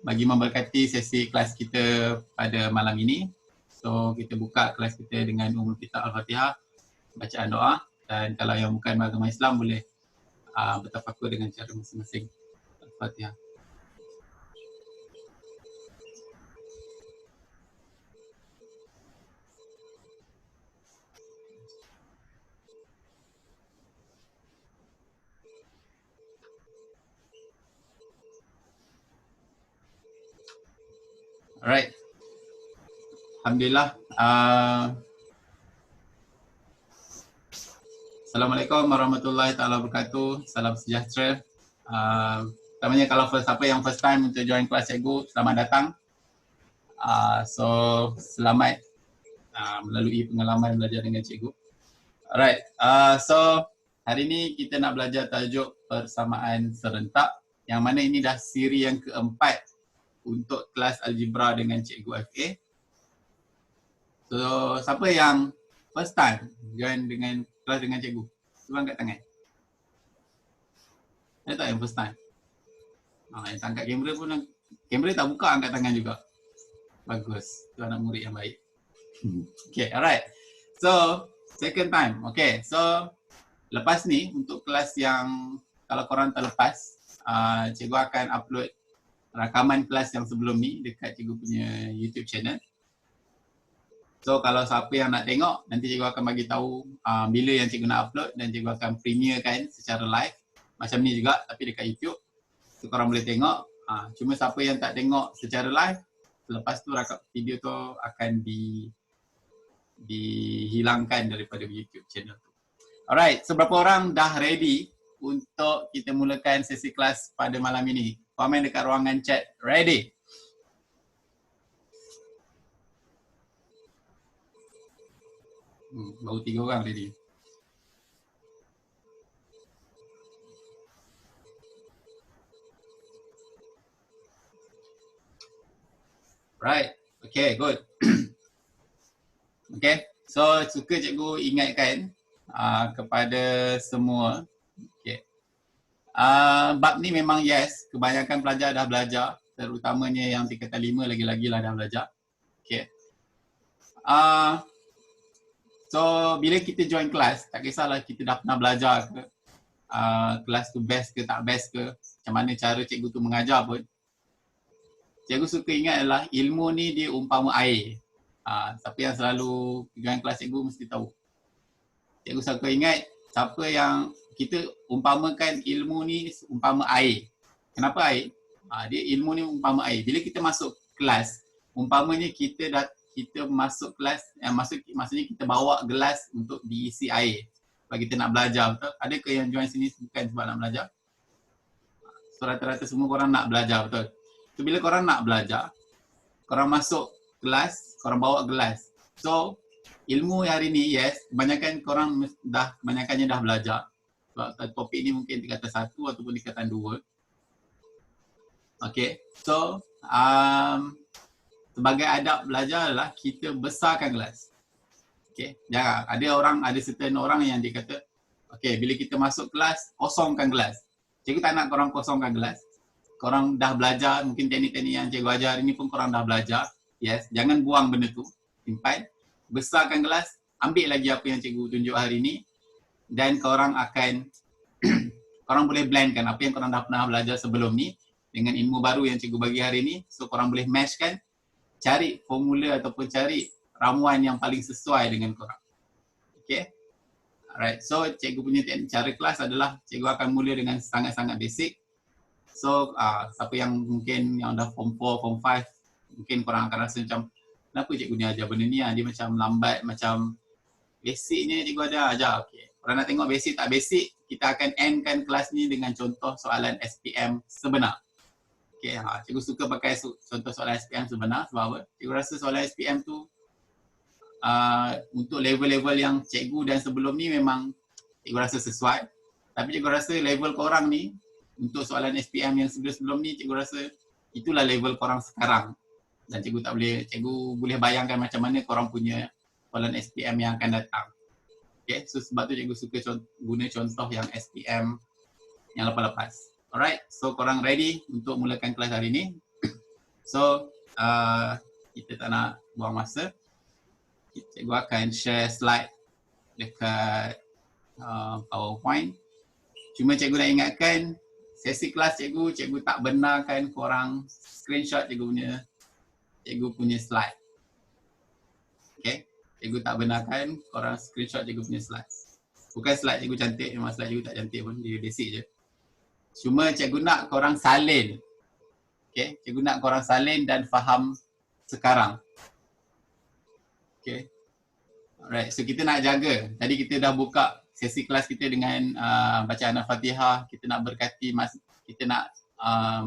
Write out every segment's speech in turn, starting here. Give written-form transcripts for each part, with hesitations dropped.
bagi memberkati sesi kelas kita pada malam ini. So kita buka kelas kita dengan Ummul Kitab Al-Fatihah, bacaan doa, dan kalau yang bukan beragama Islam boleh bertafakur dengan cara masing-masing. Al-Fatihah. Alright. Alhamdulillah. Assalamualaikum warahmatullahi taala wabarakatuh. Salam sejahtera. Pertamanya kalau siapa yang first time untuk join kelas cikgu, selamat datang. So selamat melalui pengalaman belajar dengan cikgu. Alright. So hari ini kita nak belajar tajuk persamaan serentak, yang mana ini dah siri yang keempat untuk kelas algebra dengan cikgu FA. So siapa yang first time join dengan kelas dengan cikgu? Cuba angkat tangan. Ada tak yang first time? Yang angkat kamera pun, kamera tak buka, angkat tangan juga. Bagus, tu anak murid yang baik. Okay, alright. So second time, okay. So lepas ni untuk kelas yang kalau korang terlepas, cikgu akan upload rakaman kelas yang sebelum ni dekat cikgu punya YouTube channel. So kalau siapa yang nak tengok, nanti cikgu akan bagi tahu bila yang cikgu nak upload, dan cikgu akan premierkan secara live macam ni juga tapi dekat YouTube. So korang boleh tengok. Cuma siapa yang tak tengok secara live, lepas tu video tu akan dihilangkan daripada YouTube channel tu. Alright, so berapa orang dah ready untuk kita mulakan sesi kelas pada malam ini? Komen dekat ruangan chat. Ready? Baru 3 orang ready. Right. Okay, good. Okay, so suka cikgu ingatkan kepada semua. Okay. Bab ni memang yes, kebanyakan pelajar dah belajar, terutamanya yang tingkatan 5 lagi-lagi lah dah belajar. Okay. So bila kita join kelas, tak kisahlah kita dah pernah belajar ke, kelas tu best ke tak best ke, macam mana cara cikgu tu mengajar pun, cikgu suka ingat adalah ilmu ni dia umpama air. Siapa yang selalu join kelas cikgu mesti tahu. Cikgu suka ingat siapa yang kita umpamakan ilmu ni umpama air. Kenapa air? Dia ilmu ni umpama air. Bila kita masuk kelas, umpamanya kita masuk kelas, maksudnya kita bawa gelas untuk diisi air. Sebab kita nak belajar, betul? Adakah yang join sini bukan sebab nak belajar? So rata-rata semua korang nak belajar, betul? So bila korang nak belajar, korang masuk kelas, korang bawa gelas. So ilmu hari ni, yes, kebanyakan korang kebanyakannya dah belajar. Sebab topik ni mungkin tingkatan 1 ataupun tingkatan 2. Okay, so sebagai adab belajar adalah kita besarkan gelas. Okay, jangan ada certain orang yang dia kata, okay, bila kita masuk kelas, kosongkan gelas. Cikgu tak nak korang kosongkan gelas. Korang dah belajar, mungkin teknik-teknik yang cikgu ajar ini pun korang dah belajar. Yes, jangan buang benda tu, simpan. Besarkan gelas, ambil lagi apa yang cikgu tunjuk hari ni, dan korang akan korang boleh blendkan apa yang korang dah pernah belajar sebelum ni dengan ilmu baru yang cikgu bagi hari ni. So korang boleh matchkan, cari formula ataupun cari ramuan yang paling sesuai dengan korang. Okay. Alright, so cikgu punya cara kelas adalah cikgu akan mula dengan sangat-sangat basic. So siapa yang mungkin yang dah form 4, form 5, mungkin korang akan rasa macam, kenapa cikgu ni ajar benda ni? Dia macam lambat, macam basicnya cikgu ajar. Okay. Korang nak tengok basic tak basic, kita akan endkan kelas ni dengan contoh soalan SPM sebenar. Okay, cikgu suka pakai contoh soalan SPM sebenar sebab apa? Cikgu rasa soalan SPM tu untuk level-level yang cikgu dan sebelum ni memang cikgu rasa sesuai. Tapi cikgu rasa level korang ni, untuk soalan SPM yang sebelum-sebelum ni, cikgu rasa itulah level korang sekarang. Dan cikgu boleh bayangkan macam mana korang punya soalan SPM yang akan datang. Okay, so sebab tu cikgu suka guna contoh yang SPM yang lepas-lepas. Alright, so korang ready untuk mulakan kelas hari ni? So, kita tak nak buang masa. Cikgu akan share slide dekat PowerPoint. Cuma cikgu nak ingatkan, sesi kelas cikgu tak benarkan korang screenshot cikgu punya slide. Okay? Cikgu tak benarkan korang screenshot cikgu punya slide. Bukan slide cikgu cantik, memang slide cikgu tak cantik pun, dia basic je. Cuma cikgu nak korang salin. Okay? Cikgu nak korang salin dan faham sekarang. Okay? Alright, so kita nak jaga. Tadi kita dah buka sesi kelas kita dengan bacaan Al-Fatihah. Kita nak berkati, kita nak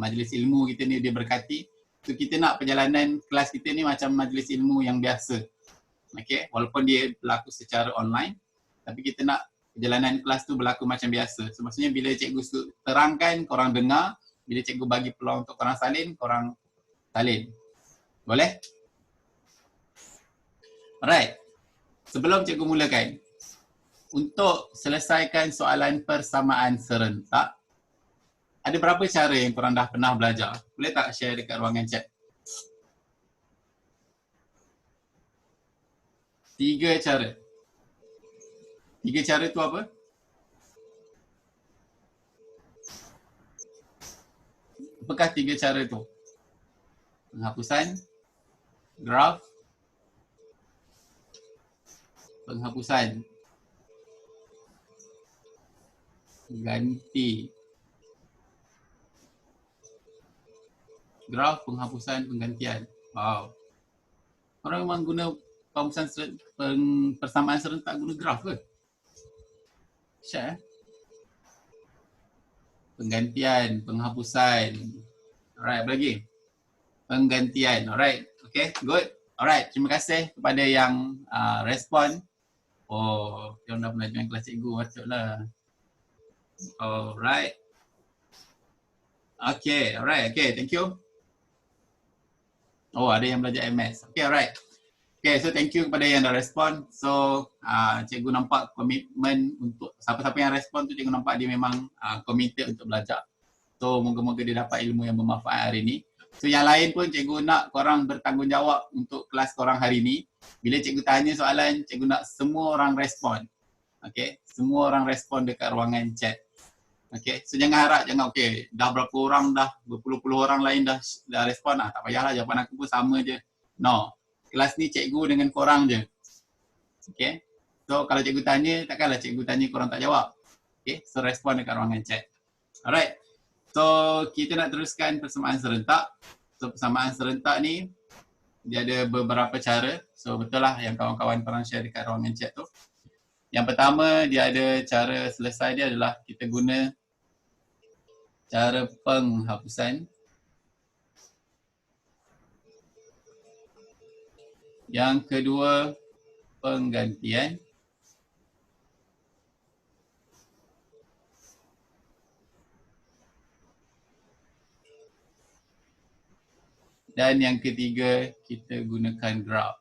majlis ilmu kita ni dia berkati. So kita nak perjalanan kelas kita ni macam majlis ilmu yang biasa. Okay, walaupun dia berlaku secara online, tapi kita nak perjalanan kelas tu berlaku macam biasa. So maksudnya bila cikgu terangkan, korang dengar. Bila cikgu bagi peluang untuk korang salin, korang salin. Boleh? Alright. Sebelum cikgu mulakan, untuk selesaikan soalan persamaan serentak, ada berapa cara yang korang dah pernah belajar? Boleh tak share dekat ruangan chat? 3 cara. 3 cara tu apa? Apakah 3 cara tu? Penghapusan, graf, penghapusan, ganti, graf, penghapusan, penggantian. Wow. Orang memang guna persamaan serentak guna graf ke? Syah. Penggantian, penghapusan. Alright, apa lagi? Penggantian. Alright. Okay, good. Alright, terima kasih kepada yang respon. Oh, yang dah pernah join kelas cikgu, patutlah. Alright. Okay, alright. Okay, thank you. Oh, ada yang belajar MS. Okay, alright. Okay, so thank you kepada yang dah respon. So, cikgu nampak komitmen untuk siapa-siapa yang respon tu, cikgu nampak dia memang committed untuk belajar. So, moga-moga dia dapat ilmu yang bermanfaat hari ni. So, yang lain pun cikgu nak korang bertanggungjawab untuk kelas korang hari ni. Bila cikgu tanya soalan, cikgu nak semua orang respon. Okay, semua orang respon dekat ruangan chat. Okay, so jangan harap, okay, dah berapa orang dah, berpuluh-puluh orang lain dah respon lah. Tak payahlah, jawapan aku pun sama je. No. Kelas ni cikgu dengan korang je. Okay. So kalau cikgu tanya, takkanlah cikgu tanya korang tak jawab. Okay. So respon dekat ruangan chat. Alright. So kita nak teruskan persamaan serentak. So persamaan serentak ni, dia ada beberapa cara. So betul lah yang kawan-kawan korang share dekat ruangan chat tu. Yang pertama, dia ada cara selesai dia adalah kita guna cara penghapusan. Yang kedua, penggantian. Dan yang ketiga, kita gunakan graf.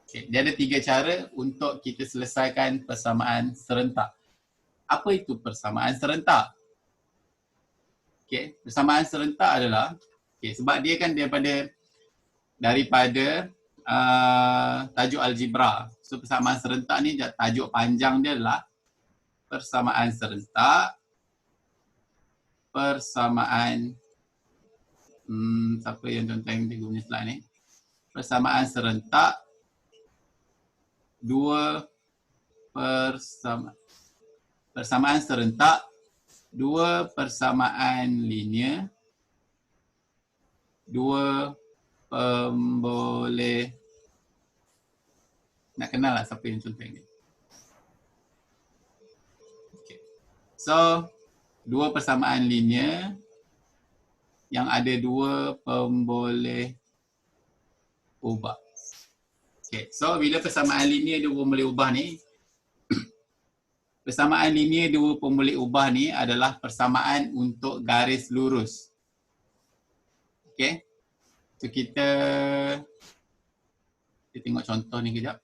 Okay, dia ada 3 cara untuk kita selesaikan persamaan serentak. Apa itu persamaan serentak? Okay, persamaan serentak adalah, okay, sebab dia kan daripada tajuk algebra. So persamaan serentak ni tajuk panjang dia adalah persamaan serentak, persamaan siapa yang contoh yang cikgu punya slide ni? Persamaan serentak, persamaan serentak, 2 persamaan linear, 2 pemboleh. Nak kenal lah siapa yang contoh ini. Okay. So, 2 persamaan linear yang ada 2 pemboleh ubah. Okay. So, bila persamaan linear 2 pemboleh ubah ni, persamaan linear 2 pemboleh ubah ni adalah persamaan untuk garis lurus. Okay. So kita tengok contoh ni kejap.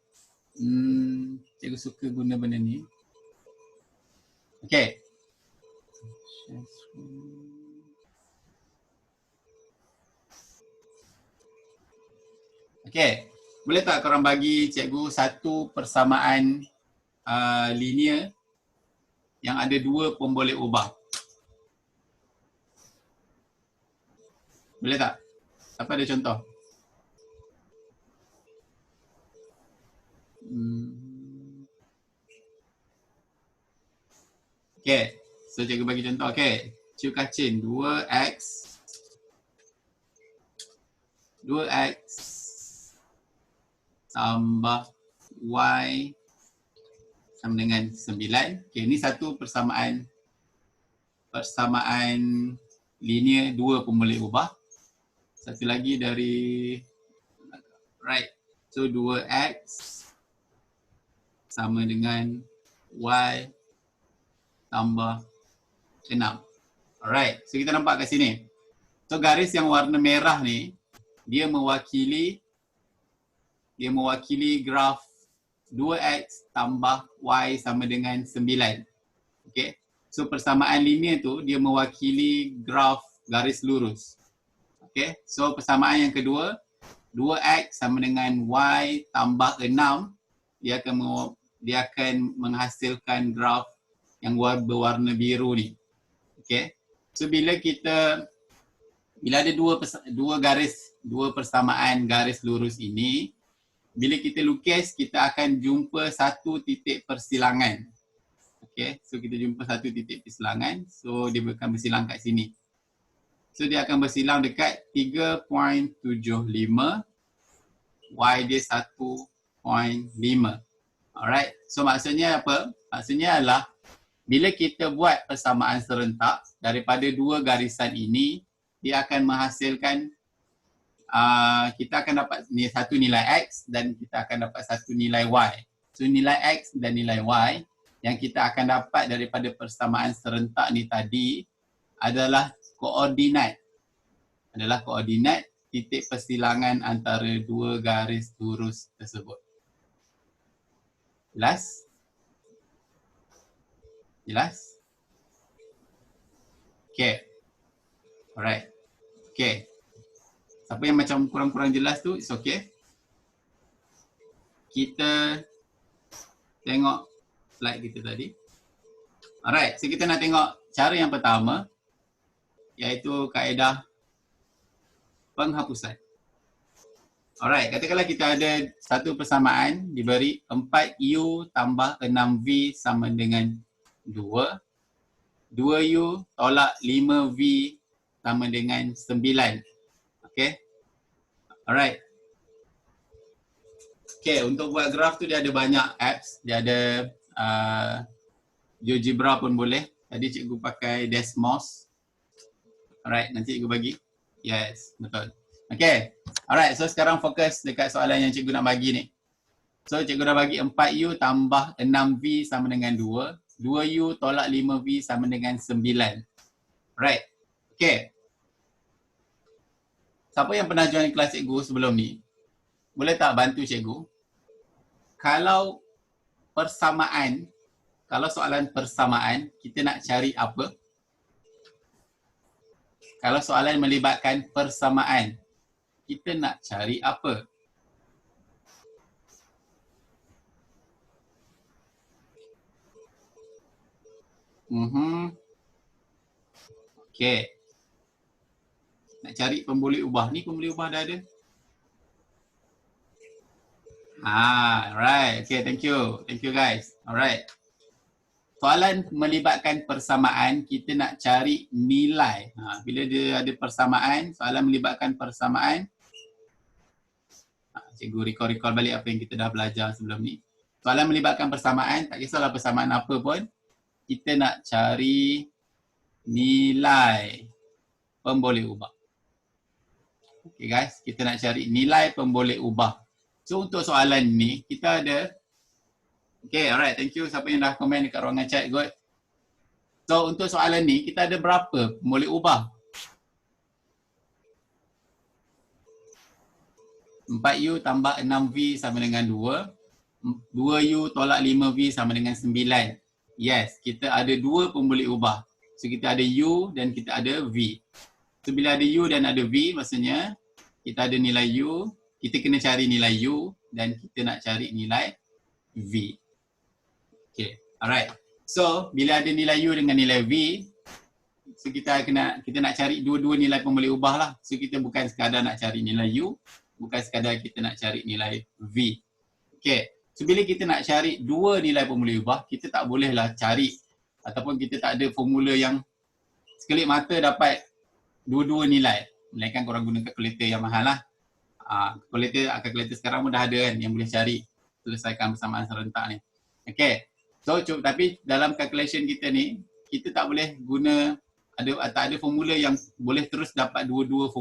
Cikgu suka guna benda ni. Okay. Okay. Boleh tak korang bagi cikgu satu persamaan linear yang ada dua pemboleh ubah? Boleh tak? Apa ada contoh? Okay. So cikgu bagi contoh. Okay. Ciu kacin 2x 2x tambah y sama dengan 9. Okay, ini satu persamaan linear dua pemboleh ubah. Satu lagi dari right. So 2x sama dengan y tambah 6. Alright, so kita nampak kat sini. So garis yang warna merah ni dia mewakili graf 2x tambah y sama dengan 9. Okay. So persamaan linear tu dia mewakili graf garis lurus. Okay. So persamaan yang kedua 2x sama dengan y tambah 6 dia akan menghasilkan graf yang berwarna biru ni. Okay. So bila ada dua persamaan garis lurus ini, bila kita lukis, kita akan jumpa satu titik persilangan. Okay, so kita jumpa satu titik persilangan. So dia akan bersilang kat sini. So dia akan bersilang dekat 3.75, y dia 1.5. Alright, so maksudnya apa? Maksudnya adalah bila kita buat persamaan serentak daripada dua garisan ini, dia akan menghasilkan kita akan dapat satu nilai x dan kita akan dapat satu nilai y. So nilai x dan nilai y yang kita akan dapat daripada persamaan serentak ni tadi adalah koordinat titik persilangan antara dua garis lurus tersebut. Jelas? Jelas? Okay. Alright. Okay. Siapa yang macam kurang-kurang jelas tu, it's okay. Kita tengok slide kita tadi. Alright, so kita nak tengok cara yang pertama iaitu kaedah penghapusan. Alright, katakanlah kita ada satu persamaan diberi 4u tambah 6v sama dengan 2. 2u tolak 5v sama dengan 9. Okay. Alright. Okay, untuk buat graf tu dia ada banyak apps. Dia ada GeoGebra pun boleh. Tadi cikgu pakai Desmos. Alright, nanti cikgu bagi. Yes, betul. Okay. Alright, so sekarang fokus dekat soalan yang cikgu nak bagi ni. So cikgu dah bagi 4u tambah 6v sama dengan 2. 2u tolak 5v sama dengan 9. Alright. Okay. Siapa yang pernah join kelas cikgu sebelum ni, boleh tak bantu cikgu? Kalau soalan persamaan, kita nak cari apa? Kalau soalan melibatkan persamaan, kita nak cari apa? Okay. Nak cari pemboleh ubah. Ni pemboleh ubah dah ada. Right. Okay, thank you. Thank you guys. Alright. Soalan melibatkan persamaan, kita nak cari nilai. Bila dia ada persamaan, soalan melibatkan persamaan. Cikgu recall balik apa yang kita dah belajar sebelum ni. Soalan melibatkan persamaan, tak kisahlah persamaan apa pun. Kita nak cari nilai pemboleh ubah. Okay guys, kita nak cari nilai pemboleh ubah. So untuk soalan ni, kita ada, okay alright, thank you siapa yang dah komen dekat ruangan chat, good. So untuk soalan ni, kita ada berapa pemboleh ubah? 4u tambah 6v sama dengan 2. 2u tolak 5v sama dengan 9. Yes, kita ada dua pemboleh ubah. So kita ada U dan kita ada V. So bila ada U dan ada V, maksudnya kita ada nilai U, kita kena cari nilai U dan kita nak cari nilai V. Okay, alright. So bila ada nilai U dengan nilai V, so kita nak cari dua-dua nilai pemboleh ubah lah. So kita bukan sekadar nak cari nilai U, bukan sekadar kita nak cari nilai V. Okay. So bila kita nak cari dua nilai pemboleh ubah, kita tak bolehlah cari ataupun kita tak ada formula yang sekelip mata dapat dua-dua nilai. Melainkan korang guna kalkulator yang mahal lah. Kalkulator sekarang pun dah ada kan yang boleh cari selesaikan persamaan serentak ni. Okay. So tapi dalam calculation kita ni, kita tak boleh guna, tak ada formula yang boleh terus dapat dua-dua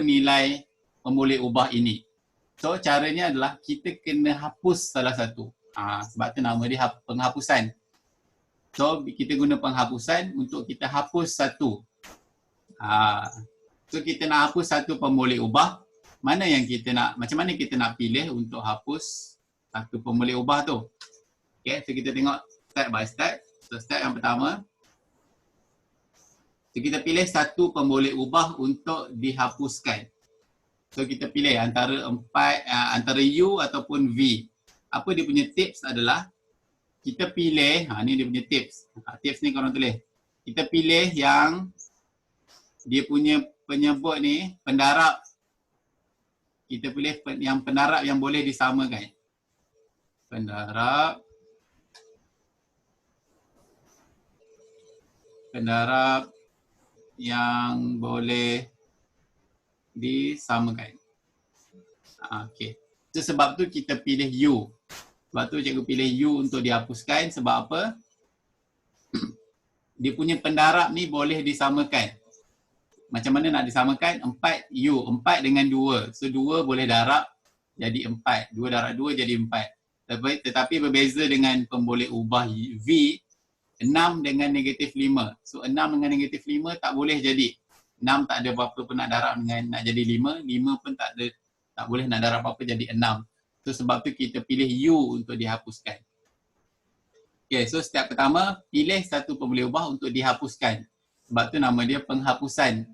nilai pemboleh ubah ini. So caranya adalah kita kena hapus salah satu. Sebab tu nama dia penghapusan. So kita guna penghapusan untuk kita hapus satu. So kita nak hapus satu pemboleh ubah. Macam mana kita nak pilih untuk hapus satu pemboleh ubah tu. Okay, so kita tengok step by step. So step yang pertama, so kita pilih satu pemboleh ubah untuk dihapuskan. So kita pilih antara U ataupun V. Apa dia punya tips adalah kita pilih, ni dia punya tips. Tips ni korang tulis. Kita pilih yang dia punya penyebut ni pendarab. Kita pilih yang pendarab yang boleh disamakan. Pendarab yang boleh disamakan. Okay. So sebab tu kita pilih U. Sebab tu cikgu pilih U untuk dihapuskan. Sebab apa? Dia punya pendarab ni boleh disamakan. Macam mana nak disamakan? 4U. 4 dengan 2. So 2 boleh darab jadi 4. 2 darab 2 jadi 4. Tetapi berbeza dengan pemboleh ubah V, 6 dengan negatif 5. So 6 dengan negatif 5 tak boleh jadi. 6 tak ada apa-apa pun nak darab dengan nak jadi 5. 5 pun tak boleh nak darab apa-apa jadi 6. So sebab tu kita pilih U untuk dihapuskan. Okay, so step pertama, pilih satu pemboleh ubah untuk dihapuskan. Sebab tu nama dia penghapusan.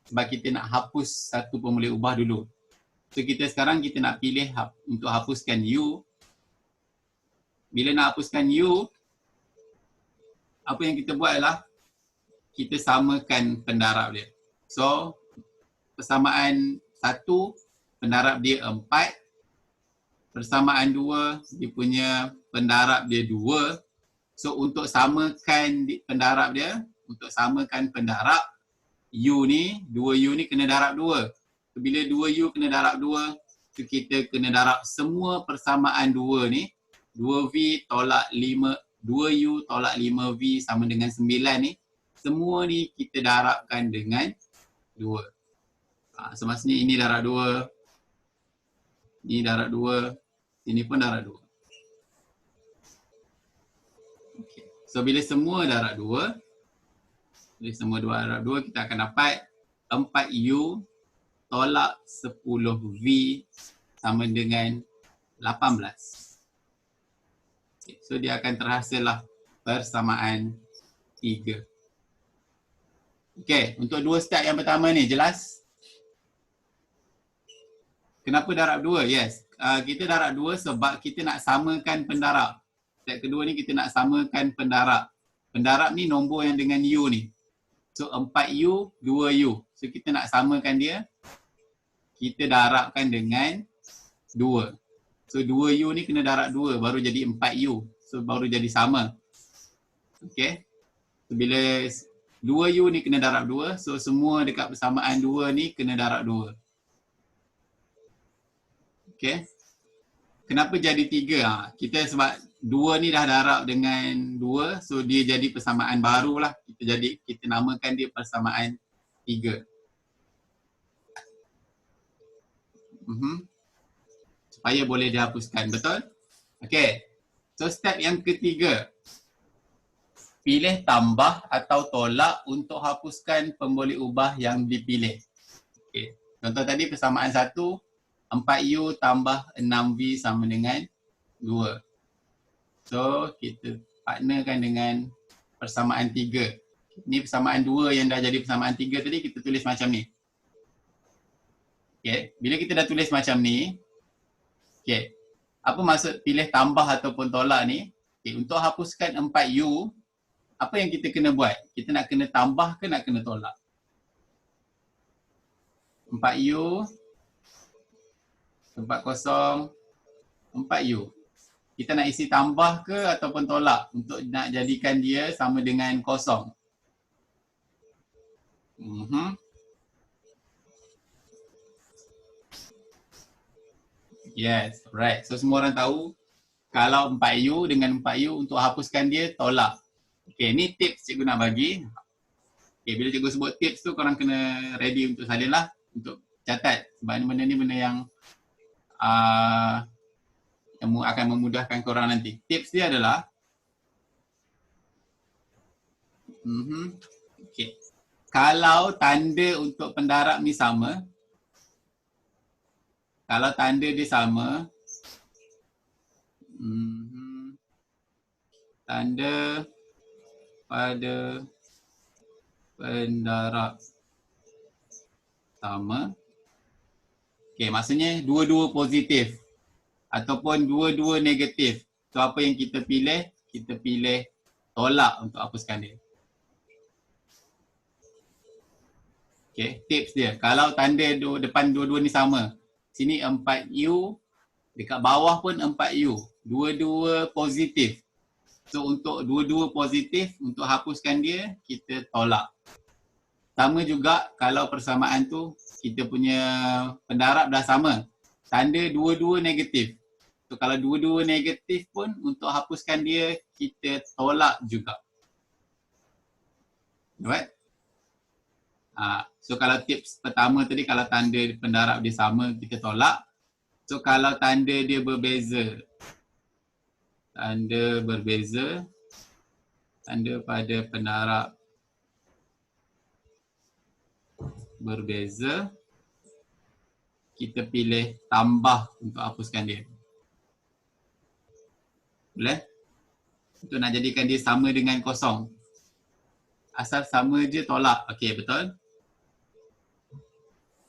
Sebab kita nak hapus satu pemboleh ubah dulu. So sekarang kita nak pilih untuk hapuskan U. Bila nak hapuskan U, apa yang kita buat adalah kita samakan pendarab dia. So persamaan 1, pendarab dia 4. Persamaan 2, dia punya pendarab dia 2. So untuk samakan pendarab dia, untuk samakan pendarab U ni, 2U ni kena darab 2. So, bila 2U kena darab 2, so kita kena darab semua persamaan 2 ni. 2V tolak 5, 2U tolak 5V sama dengan 9 ni. Semua ni kita darabkan dengan 2. So maksudnya ini darab 2. Ini darab 2. Ini pun darab 2. Okay. So bila semua darab 2, kita akan dapat 4U tolak 10V sama dengan 18. Okay. So dia akan terhasillah persamaan 3. Okay, untuk dua step yang pertama ni, jelas? Kenapa darab 2? Yes, kita darab 2 sebab kita nak samakan pendarab. Step kedua ni kita nak samakan pendarab. Pendarab ni nombor yang dengan U ni. So 4U, 2U. So kita nak samakan dia, kita darabkan dengan 2. So 2U ni kena darab 2 baru jadi 4U. So baru jadi sama. Okay. So bila 2U ni kena darab 2, so semua dekat persamaan 2 ni kena darab 2. Okay. Kenapa jadi 3? Kita sebab 2 ni dah darab dengan 2, so dia jadi persamaan baru lah. Kita namakan dia persamaan 3. Supaya boleh dihapuskan, betul? Okay. So step yang ketiga. Pilih tambah atau tolak untuk hapuskan pemboleh ubah yang dipilih. Okay. Contoh tadi persamaan 1, 4U tambah 6V sama dengan 2. So kita partnerkan dengan persamaan 3. Ni persamaan 2 yang dah jadi persamaan 3 tadi kita tulis macam ni. Okay, bila kita dah tulis macam ni, okay, apa maksud pilih tambah ataupun tolak ni? Okay, untuk hapuskan 4U, apa yang kita kena buat? Kita nak kena tambah ke nak kena tolak? 4U, tempat kosong, 4U. Kita nak isi tambah ke ataupun tolak untuk nak jadikan dia sama dengan kosong? Yes, right. So semua orang tahu kalau 4U dengan 4U untuk hapuskan dia tolak. Okay, ni tips cikgu nak bagi. Okay, bila cikgu sebut tips tu korang kena ready untuk salin lah, untuk catat. Sebab benda ni benda yang akan memudahkan korang nanti. Tips dia adalah okay, kalau tanda untuk pendarab ni sama, kalau tanda dia sama, tanda pada pendarab sama, okay, maksudnya dua-dua positif ataupun dua-dua negatif. So apa yang kita pilih? Kita pilih tolak untuk hapuskan dia. Okay, tips dia. Kalau tanda depan dua-dua ni sama, sini 4U, dekat bawah pun 4U. Dua-dua positif. So untuk dua-dua positif, untuk hapuskan dia, kita tolak. Sama juga kalau persamaan tu, kita punya pendarab dah sama. Tanda dua-dua negatif. So kalau dua-dua negatif pun, untuk hapuskan dia, kita tolak juga. Alright? So kalau tips pertama tadi, kalau tanda pendarab dia sama, kita tolak. So kalau tanda dia berbeza, tanda pada pendarab berbeza, kita pilih tambah untuk hapuskan dia. Boleh? Untuk nak jadikan dia sama dengan kosong. Asal sama je tolak. Okey, betul?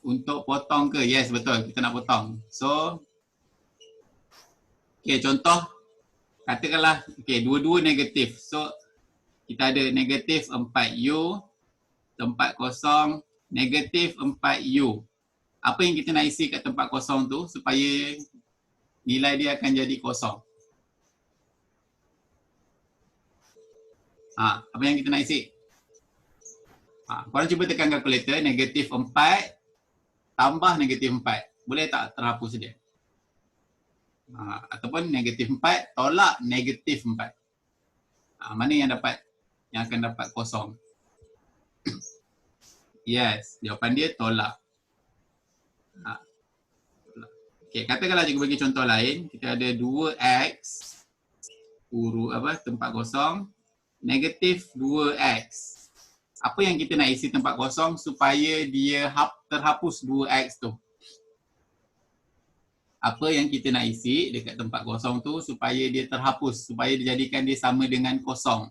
Untuk potong ke? Yes, betul. Kita nak potong. So, okey, contoh. Katakanlah, okey, dua-dua negatif. So, kita ada negatif 4U, tempat kosong, negatif 4U. Apa yang kita nak isi kat tempat kosong tu supaya nilai dia akan jadi kosong? Apa yang kita nak isi? Korang cuba tekan kalkulator, negatif 4 tambah negatif 4. Boleh tak terhapus dia? Ataupun negatif 4 tolak negatif 4. Mana yang akan dapat kosong? Yes, jawapan dia tolak. Okay, katakanlah cikgu bagi contoh lain. Kita ada 2x tempat kosong, negatif 2x. Apa yang kita nak isi tempat kosong supaya dia terhapus 2x tu? Apa yang kita nak isi dekat tempat kosong tu supaya dia terhapus, supaya dijadikan dia sama dengan kosong?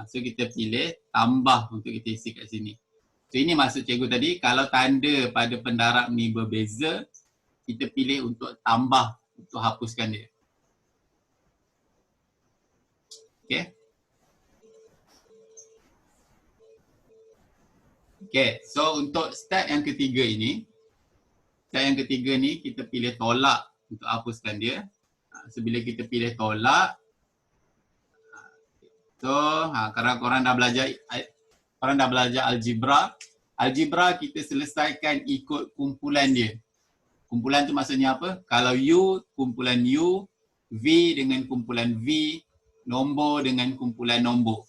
So kita pilih tambah untuk kita isi kat sini. So ini maksud cikgu tadi, kalau tanda pada pendarab ni berbeza, kita pilih untuk tambah untuk hapuskan dia. Okay. Okay, so untuk step yang ketiga ni, kita pilih tolak untuk hapuskan dia. So bila kita pilih tolak, so kalau korang dah belajar algebra kita selesaikan ikut kumpulan dia. Kumpulan tu maksudnya apa? Kalau U, kumpulan U, V dengan kumpulan V, nombor dengan kumpulan nombor.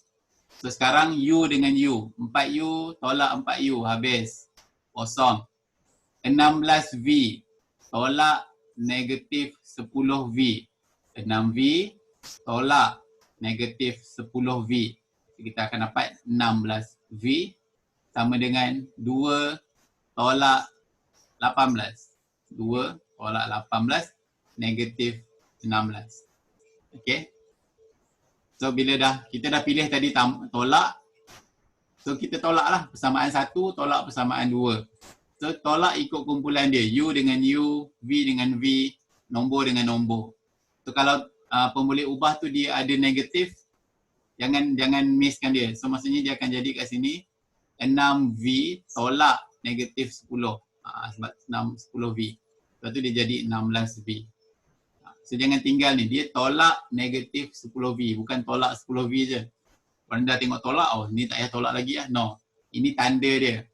So sekarang U dengan U, 4U tolak 4U, habis, kosong. 16V tolak negatif 10V, 6V tolak negatif 10V. Kita akan dapat 16V sama dengan 2 tolak 18. 2 tolak 18 negatif 16. Okay. So bila kita dah pilih tadi tolak, so kita tolak lah persamaan 1 tolak persamaan 2. So tolak ikut kumpulan dia, U dengan U, V dengan V, nombor dengan nombor. So kalau pemboleh ubah tu dia ada negatif, jangan misskan dia. So maksudnya dia akan jadi kat sini 6V tolak negatif 10. Sebab 10V. Lepas tu dia jadi 16V. So jangan tinggal ni, dia tolak negatif 10V, bukan tolak 10V je. Kalau dah tengok tolak, oh ni tak payah tolak lagi lah. No, ini tanda dia.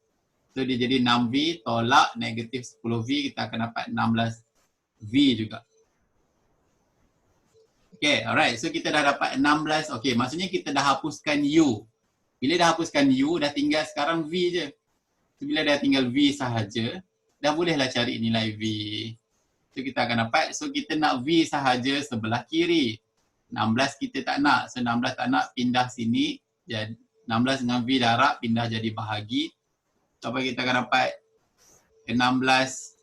So dia jadi 6V tolak negatif 10V, kita akan dapat 16V juga. Okay, alright. So kita dah dapat 16. Okay, maksudnya kita dah hapuskan U. Bila dah hapuskan U, dah tinggal sekarang V je. So bila dah tinggal V sahaja, dah bolehlah cari nilai V. So kita akan dapat, so kita nak V sahaja sebelah kiri. 16 kita tak nak, so 16 tak nak, pindah sini. Jadi 16 dengan V darab, pindah jadi bahagi. So apa kita akan dapat? 16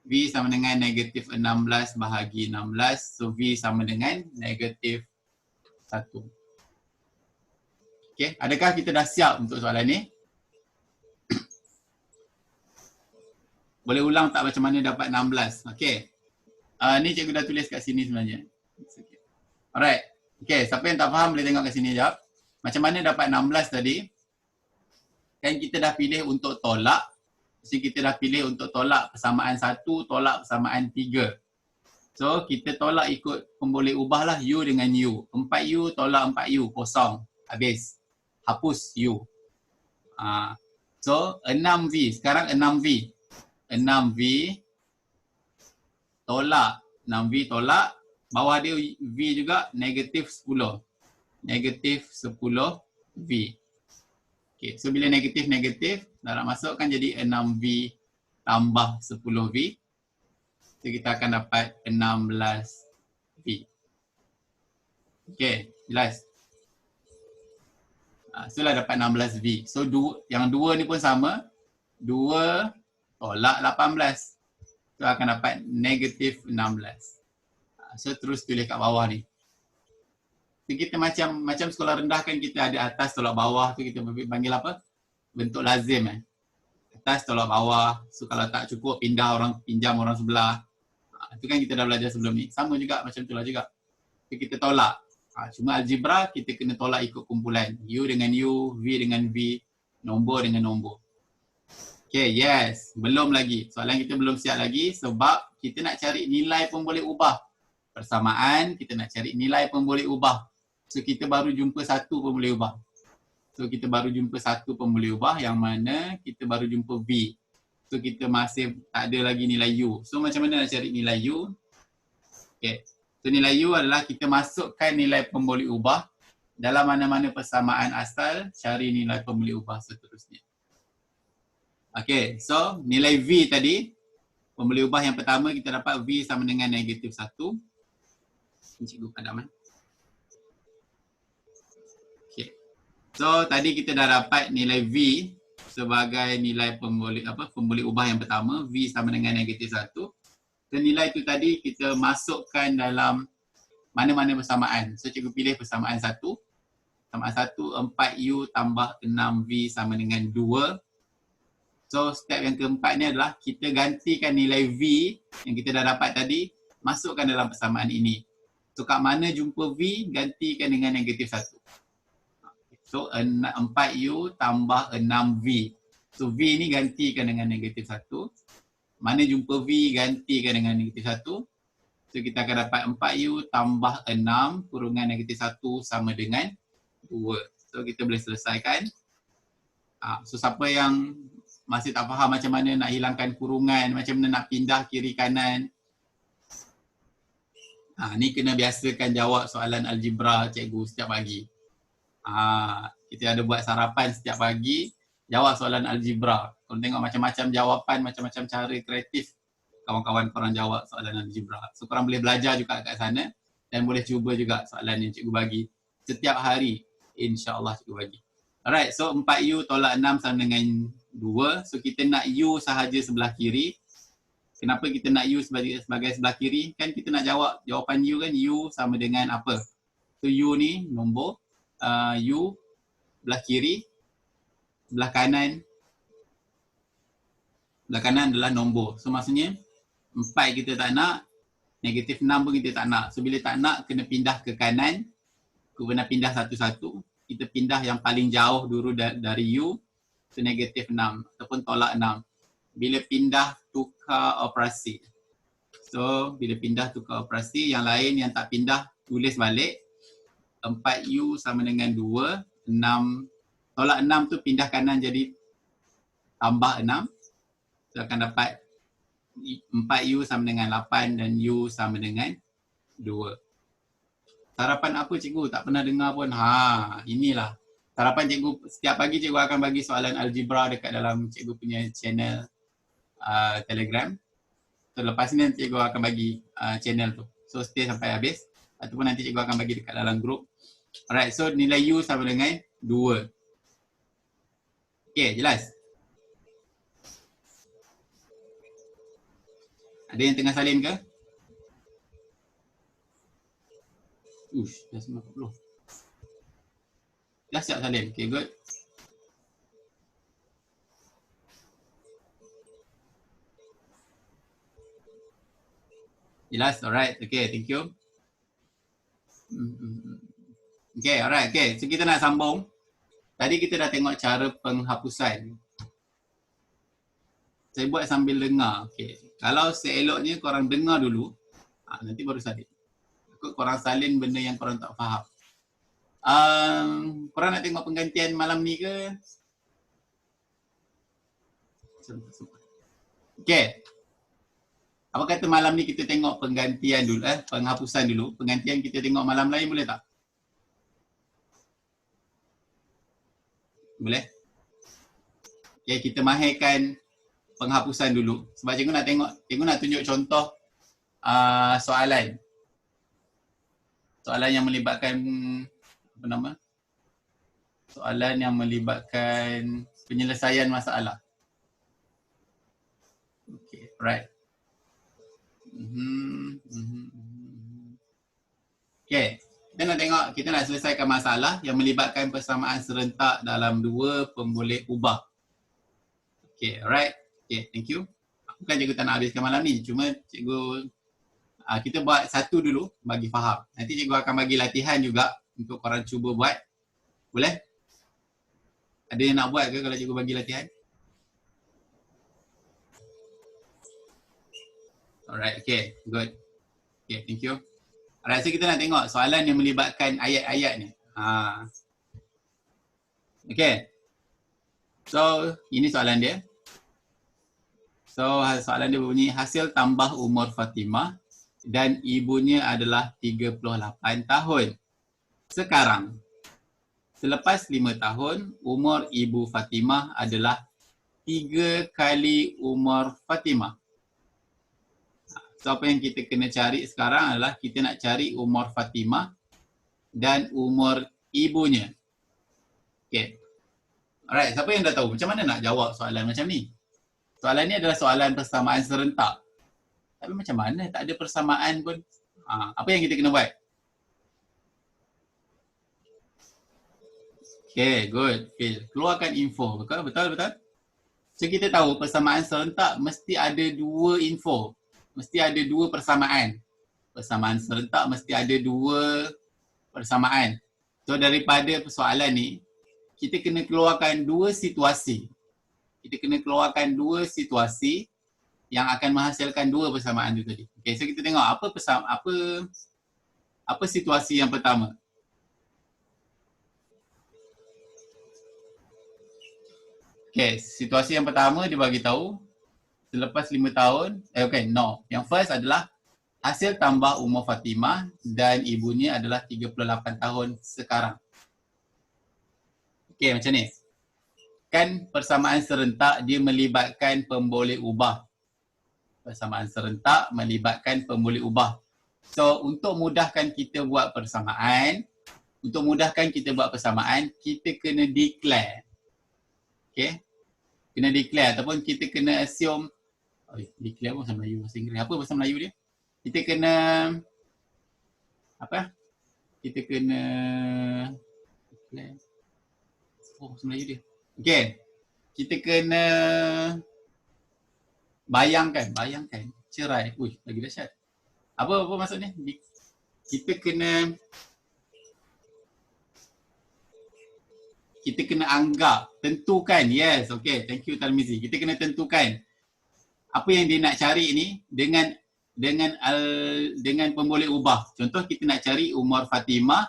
V sama dengan negatif 16 bahagi 16. So V sama dengan negatif 1. Okay, adakah kita dah siap untuk soalan ni? Boleh ulang tak macam mana dapat 16? Okay. Ni cikgu dah tulis kat sini sebenarnya. Alright. Okay, siapa yang tak faham boleh tengok kat sini sekejap. Macam mana dapat 16 tadi? Kan kita dah pilih untuk tolak. So kita dah pilih untuk tolak persamaan 1, tolak persamaan 3. So kita tolak ikut pemboleh ubah lah U dengan U. 4U tolak 4U, kosong. Habis. Hapus U. So 6V, sekarang 6V. 6V tolak, 6V tolak, bawah dia V juga negatif 10. Negatif 10V. Okay, so bila negatif, dah nak masuk kan jadi 6V tambah 10V. So kita akan dapat 16V. Okay, jelas? So lah dapat 16V. So yang dua ni pun sama. 2 tolak 18. So akan dapat negatif 16. So terus tulis kat bawah ni. So kita macam sekolah rendah kan kita ada atas tolak bawah tu kita panggil apa? Bentuk lazim Atas tolak bawah. So kalau tak cukup pinjam orang sebelah. Itu kan kita dah belajar sebelum ni. Sama juga macam itulah juga. So kita tolak. Cuma algebra kita kena tolak ikut kumpulan. U dengan U, V dengan V, nombor dengan nombor. Okay, yes. Belum lagi. Soalan kita belum siap lagi sebab kita nak cari nilai pemboleh ubah. Persamaan, kita nak cari nilai pemboleh ubah. So, kita baru jumpa satu pemboleh ubah. So, kita baru jumpa satu pemboleh ubah yang mana kita baru jumpa V. So, kita masih tak ada lagi nilai U. So, macam mana nak cari nilai U? Okay. So, nilai U adalah kita masukkan nilai pemboleh ubah dalam mana-mana persamaan asal, cari nilai pemboleh ubah seterusnya. Okay, so nilai V tadi, pemboleh ubah yang pertama kita dapat V sama dengan negatif 1. Cikgu padam. Okay, so tadi kita dah dapat nilai V sebagai nilai pemboleh ubah yang pertama, V sama dengan negatif 1. Dan nilai itu tadi kita masukkan dalam mana-mana persamaan. So cikgu pilih persamaan 1. Persamaan 1, 4U tambah 6V sama dengan 2. So step yang keempat ni adalah kita gantikan nilai V yang kita dah dapat tadi, masukkan dalam persamaan ini. So kat mana jumpa V, gantikan dengan negatif 1. So 4U tambah 6V. So V ni gantikan dengan negatif 1. Mana jumpa V, gantikan dengan negatif 1. So kita akan dapat 4U tambah 6 kurungan negatif 1 sama dengan 2. So kita boleh selesaikan. So siapa yang masih tak faham macam mana nak hilangkan kurungan, macam mana nak pindah kiri kanan. Ni kena biasakan jawab soalan algebra cikgu setiap pagi. Kita ada buat sarapan setiap pagi, jawab soalan algebra. Korang tengok macam-macam jawapan, macam-macam cara kreatif kawan-kawan korang jawab soalan algebra. So korang boleh belajar juga kat sana dan boleh cuba juga soalan yang cikgu bagi setiap hari. InsyaAllah cikgu bagi. Alright, so 4U tolak 6 sama dengan 2. So kita nak U sahaja sebelah kiri. Kenapa kita nak U sebagai sebelah kiri? Kan kita nak jawab jawapan U kan U sama dengan apa? So U ni nombor, U belah kiri, belah kanan adalah nombor. So maksudnya 4 kita tak nak, negatif 6 pun kita tak nak. So bila tak nak, kena pindah ke kanan. Kena pindah satu-satu. Kita pindah yang paling jauh dulu dari U. So negatif 6 ataupun tolak 6. Bila pindah tukar operasi. So bila pindah tukar operasi, yang lain yang tak pindah tulis balik. 4U sama dengan 2. 6. Tolak 6 tu pindah kanan jadi tambah 6. So akan dapat 4U sama dengan 8 dan U sama dengan 2. Sarapan apa cikgu? Tak pernah dengar pun. Inilah. Sarapan cikgu, setiap pagi cikgu akan bagi soalan algebra dekat dalam cikgu punya channel Telegram. So lepas ni nanti cikgu akan bagi channel tu. So stay sampai habis. Ataupun nanti cikgu akan bagi dekat dalam grup. Alright, so nilai U sama dengan 2. Okay, jelas? Ada yang tengah salin ke? Dah 90. Dah siap salin. Okay, good. Jelas? Alright. Okay, thank you. Okay, alright. Okay, so kita nak sambung. Tadi kita dah tengok cara penghapusan. Saya buat sambil dengar. Okay. Kalau seeloknya korang dengar dulu, nanti baru salin. Takut korang salin benda yang korang tak faham. Korang nak tengok penggantian malam ni ke? Okay. Apa kata malam ni kita tengok penggantian dulu, penghapusan dulu. Penggantian kita tengok malam lain boleh tak? Boleh? Okay, kita mahirkan penghapusan dulu. Sebab cikgu nak tengok, cikgu nak tunjuk contoh soalan. Soalan yang melibatkan, apa nama? Soalan yang melibatkan penyelesaian masalah. Okay, right. Okay, kita nak tengok, kita nak selesaikan masalah yang melibatkan persamaan serentak dalam dua pemboleh ubah. Okay, alright. Okay, thank you. Bukan cikgu tak nak habiskan malam ni, cuma cikgu kita buat satu dulu bagi faham. Nanti cikgu akan bagi latihan juga untuk korang cuba buat. Boleh? Ada yang nak buat ke kalau cikgu bagi latihan? Alright, okay, good. Okay, thank you. Alright, so kita nak tengok soalan yang melibatkan ayat-ayat ni. Okay. So, ini soalan dia. So, soalan dia bunyi, hasil tambah umur Fatimah dan ibunya adalah 38 tahun. Sekarang, selepas 5 tahun, umur ibu Fatimah adalah 3 kali umur Fatimah. So, apa yang kita kena cari sekarang adalah kita nak cari umur Fatimah dan umur ibunya. Okay. Alright, siapa yang dah tahu macam mana nak jawab soalan macam ni? Soalan ni adalah soalan persamaan serentak. Tapi macam mana tak ada persamaan pun? Apa yang kita kena buat? Okay, good. Okay. Keluarkan info. Betul? So kita tahu persamaan serentak mesti ada dua info. Mesti ada dua persamaan. Persamaan serentak mesti ada dua persamaan. So daripada persoalan ni, kita kena keluarkan dua situasi. Kita kena keluarkan dua situasi yang akan menghasilkan dua persamaan itu tadi. Okay, so kita tengok apa situasi yang pertama. Okay, situasi yang pertama dia bagi tahu selepas 5 tahun, Yang first adalah hasil tambah umur Fatimah dan ibunya adalah 38 tahun sekarang. Okay, macam ni. Kan persamaan serentak dia melibatkan pemboleh ubah. Persamaan serentak melibatkan pemboleh ubah. So, untuk mudahkan kita buat persamaan, kita kena declare. Okay? Kena declare ataupun kita kena assume, declare apa bahasa Melayu, bahasa Inggeris. Apa bahasa Melayu dia? Kita kena kita kena Melayu dia. Okay. Kita kena bayangkan, cerai. Lagi dahsyat. Apa maksudnya? Kita kena anggap, tentukan. Yes, okay. Thank you Tarmizi. Kita kena tentukan apa yang dia nak cari ni dengan pemboleh ubah. Contoh kita nak cari umur Fatimah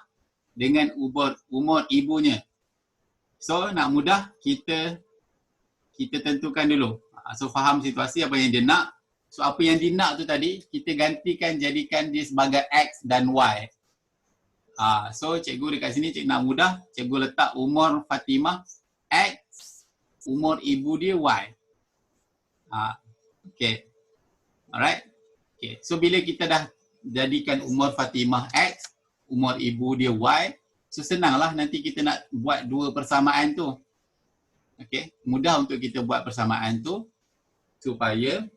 dengan umur ibunya. So nak mudah kita tentukan dulu. So faham situasi apa yang dia nak. So apa yang dia nak tu tadi kita jadikan dia sebagai X dan Y. So cikgu dekat sini nak mudah, cikgu letak umur Fatimah X, umur ibu dia Y. Okay. Alright. Okay. So bila kita dah jadikan umur Fatimah X, umur ibu dia Y, so senanglah nanti kita nak buat dua persamaan tu. Okay. Mudah untuk kita buat persamaan tu supaya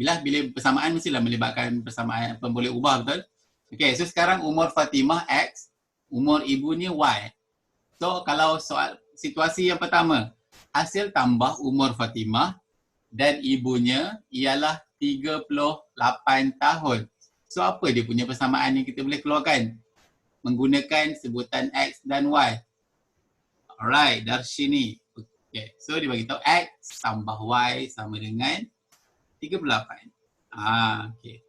bila persamaan mestilah melibatkan persamaan pemboleh ubah, betul? Okay. So sekarang umur Fatimah X, umur ibunya Y. So kalau soal situasi yang pertama, hasil tambah umur Fatimah dan ibunya ialah 38 tahun. So apa dia punya persamaan yang kita boleh keluarkan? Menggunakan sebutan X dan Y. Alright, Darshini. Okay, so dia bagi tahu X tambah Y sama dengan 38. Okay.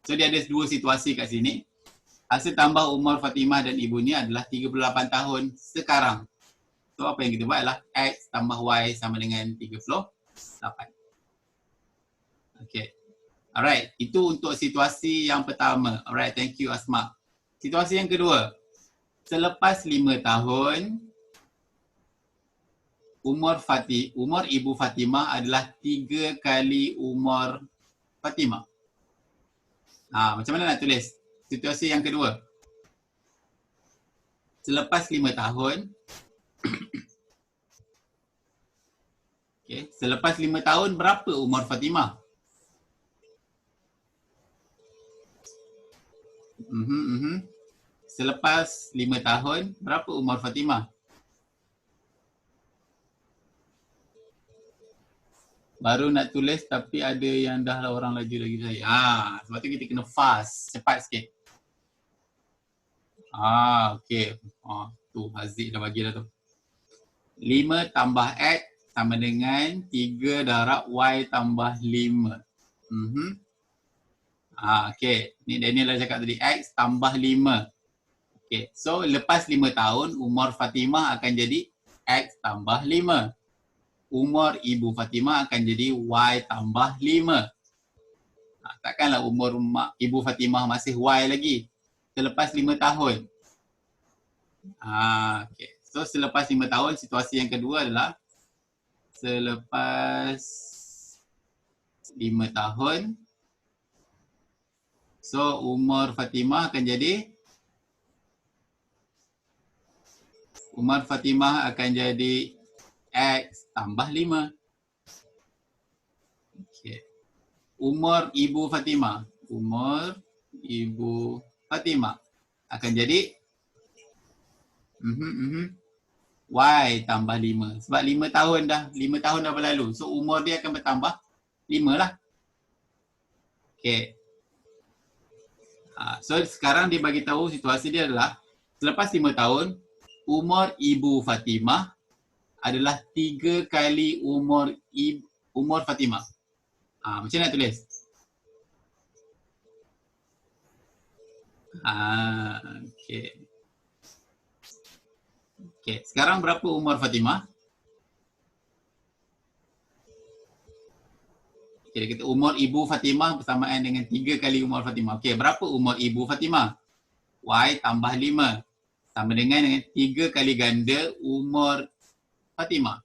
So dia ada dua situasi kat sini. Hasil tambah umur Fatimah dan ibunya adalah 38 tahun sekarang. So apa yang kita buat adalah X tambah Y sama dengan 38. Okay. Alright, itu untuk situasi yang pertama. Alright, thank you Asma. Situasi yang kedua. Selepas 5 tahun, umur ibu Fatimah adalah 3 kali umur Fatimah. Macam mana nak tulis situasi yang kedua? Selepas 5 tahun, okay, selepas 5 tahun berapa umur Fatimah? Selepas 5 tahun, berapa umur Fatimah? Baru nak tulis tapi ada yang dah lah orang laju lagi saya. Sebab tu kita kena fast, cepat sikit. Okay. Tu Haziq dah bagi dah tu. 5 tambah X sama dengan 3 darab Y tambah 5. Okay. Ni Daniel dah cakap tadi. X tambah 5. Okay. So lepas 5 tahun umur Fatimah akan jadi X tambah 5. Umur ibu Fatimah akan jadi Y tambah 5. Takkanlah umur ibu Fatimah masih Y lagi selepas 5 tahun. Okay. So selepas 5 tahun, situasi yang kedua adalah selepas 5 tahun, so umur Fatimah akan jadi X tambah 5. Okay. Umur ibu Fatimah akan jadi Y tambah 5. Sebab 5 tahun dah berlalu. So umur dia akan bertambah 5 lah. Okay. So sekarang dia bagi tahu situasi dia adalah selepas 5 tahun umur ibu Fatimah adalah 3 kali umur Fatimah. Macam mana nak tulis? Okay. Okay, sekarang berapa umur Fatimah? Okay, kita umur ibu Fatimah bersamaan dengan 3 kali umur Fatimah. Okay, berapa umur ibu Fatimah? Y tambah 5 sama dengan 3 kali ganda umur Fatimah.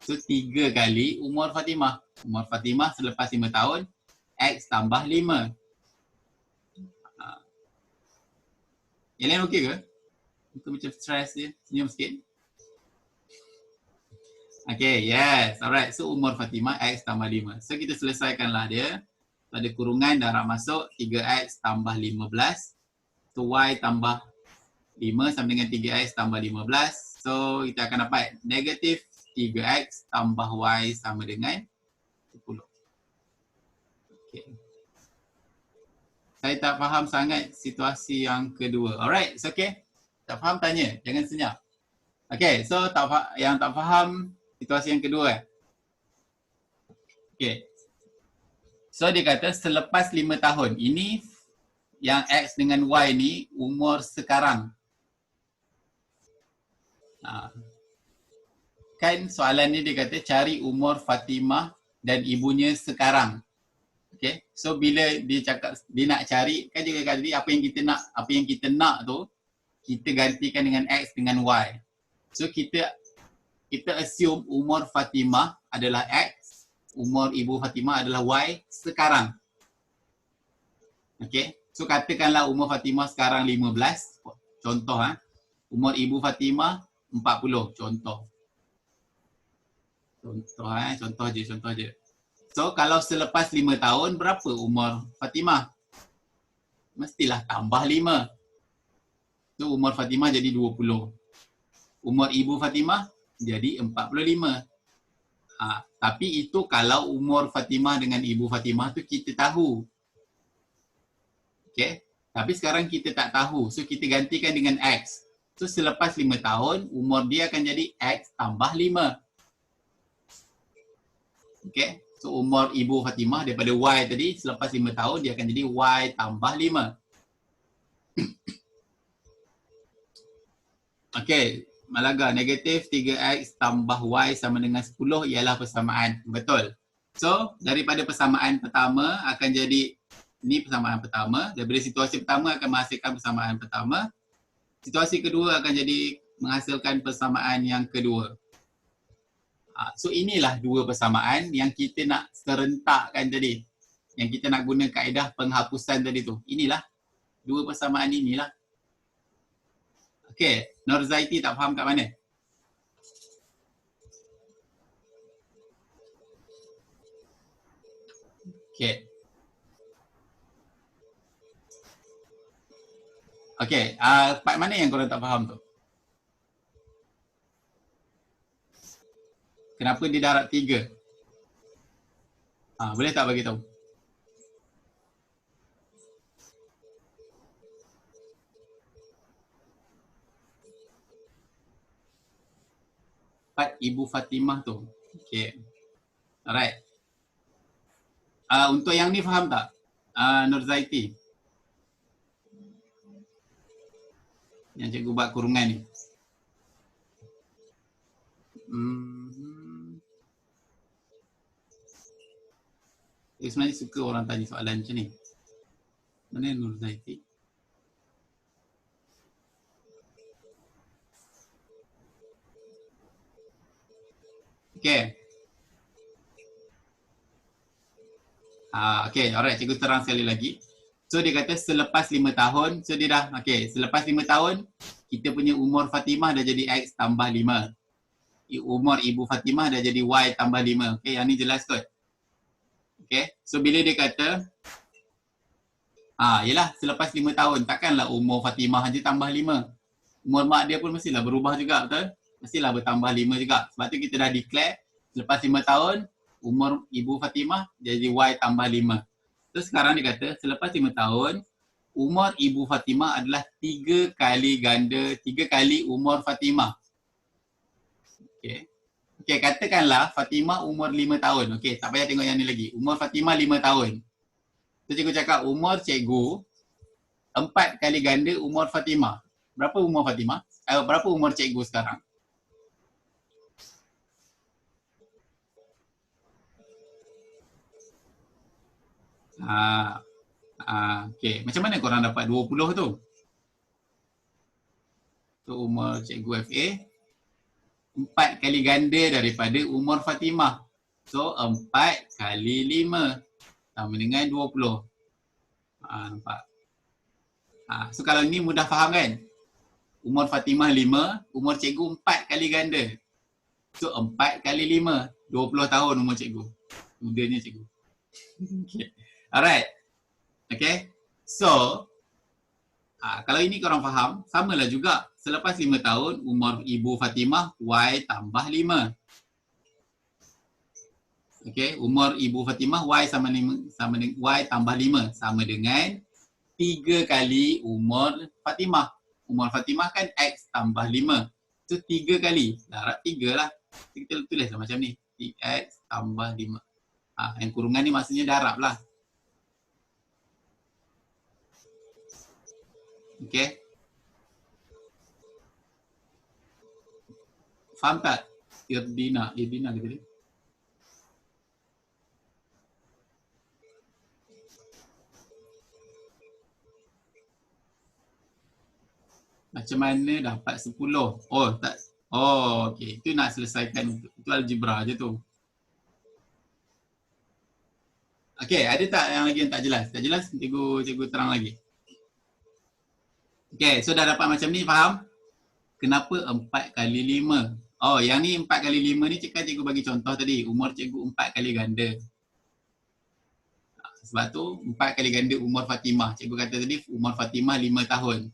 So 3 kali umur Fatimah. Umur Fatimah selepas 5 tahun, X tambah 5. Yang lain okey ke? Itu macam stress dia, senyum sikit. Okay, yes. Alright, so umur Fatimah X tambah 5. So kita selesaikanlah dia. Ada kurungan darab masuk 3X tambah 15. So So Y tambah 5 sama dengan 3X tambah 15. So kita akan dapat negatif 3X tambah Y sama dengan 10. Okay. Saya tak faham sangat situasi yang kedua. Alright, it's okay. Tak faham tanya, jangan senyap. Okay, so yang tak faham situasi yang kedua. Okay. So dia kata selepas 5 tahun, ini yang X dengan Y ni umur sekarang. Kan soalan ni dia kata cari umur Fatimah dan ibunya sekarang. Okay, so bila dia cakap dia nak cari, kan dia kata tadi apa yang kita nak tu kita gantikan dengan X dengan Y. So kita assume umur Fatimah adalah X, umur ibu Fatimah adalah Y sekarang. Okay, so katakanlah umur Fatimah sekarang 15, contoh umur ibu Fatimah 40, contoh je. So kalau selepas 5 tahun, berapa umur Fatimah? Mestilah tambah 5. So umur Fatimah jadi 20. Umur ibu Fatimah jadi 45. Tapi itu kalau umur Fatimah dengan ibu Fatimah tu kita tahu. Okay? Tapi sekarang kita tak tahu. So kita gantikan dengan X. So selepas 5 tahun, umur dia akan jadi X tambah 5. Okay? So umur ibu Fatimah daripada Y tadi, selepas 5 tahun dia akan jadi Y tambah 5. Okay, Malaga, negatif 3X tambah Y sama dengan 10 ialah persamaan. Betul. So, daripada persamaan pertama akan jadi, ni persamaan pertama. Daripada situasi pertama akan menghasilkan persamaan pertama. Situasi kedua akan jadi menghasilkan persamaan yang kedua. So inilah dua persamaan yang kita nak serentakkan tadi. Yang kita nak guna kaedah penghapusan tadi tu. Inilah, dua persamaan inilah. Okay, Nurzaiti tak faham kat mana? Okay. Okay, part mana yang korang tak faham tu? Kenapa dia darab 3? Boleh tak bagi tahu? Part ibu Fatimah tu. Okay. Alright. Untuk yang ni faham tak? Nurzaiti. Yang cikgu buat kurungan ni. Sebenarnya suka orang tanya soalan macam ni. Mana Nurzaiti? Okay. Okay, alright. Cikgu terang sekali lagi. So dia kata selepas 5 tahun, so dia dah, okay, selepas 5 tahun, kita punya umur Fatimah dah jadi X tambah 5. Umur ibu Fatimah dah jadi Y tambah 5. Okay, yang ni jelas kot. Okay, so bila dia kata, yelah selepas 5 tahun, takkanlah umur Fatimah je tambah 5. Umur mak dia pun mestilah berubah juga, betul? Mestilah bertambah 5 juga. Sebab tu kita dah declare, selepas 5 tahun, umur ibu Fatimah jadi Y tambah 5. Terus sekarang dia kata, selepas 5 tahun, umur ibu Fatimah adalah 3 kali ganda, 3 kali umur Fatimah. Okay. Okay, katakanlah Fatimah umur 5 tahun. Okay, tak payah tengok yang ni lagi. Umur Fatimah 5 tahun. So cikgu cakap, umur cikgu 4 kali ganda umur Fatimah. Berapa umur Fatimah? Berapa umur cikgu sekarang? Okay. Macam mana korang dapat 20 tu? So umur cikgu FA 4 kali ganda daripada umur Fatimah. So 4 kali 5 sama dengan 20. Nampak? So kalau ni mudah faham kan? Umur Fatimah 5, umur cikgu 4 kali ganda. So 4 kali 5, 20 tahun umur cikgu. Mudanya cikgu. Okay. Alright. Okay. So Kalau ini korang faham, samalah juga. Selepas 5 tahun, umur Ibu Fatimah Y tambah 5. Okey, umur Ibu Fatimah Y sama dengan Y tambah 5 sama dengan 3 kali umur Fatimah. Umur Fatimah kan X tambah 5. So 3 kali. Darab 3 lah. Kita tulislah macam ni. X tambah 5. Yang kurungan ni maksudnya darab lah. Okey. Faham tak? Irdina ke tadi? Macam mana dapat 10? Oh, tak. Oh, okey. Itu nak selesaikan. Itu algebra je tu. Okey, ada tak yang lagi yang tak jelas? Tak jelas? Cikgu terang lagi. Okey, so dah dapat macam ni, faham? Kenapa 4 kali 5? Oh, yang ni 4 kali 5 ni cikgu bagi contoh tadi. Umur cikgu 4 kali ganda. Sebab tu 4 kali ganda umur Fatimah. Cikgu kata tadi umur Fatimah 5 tahun.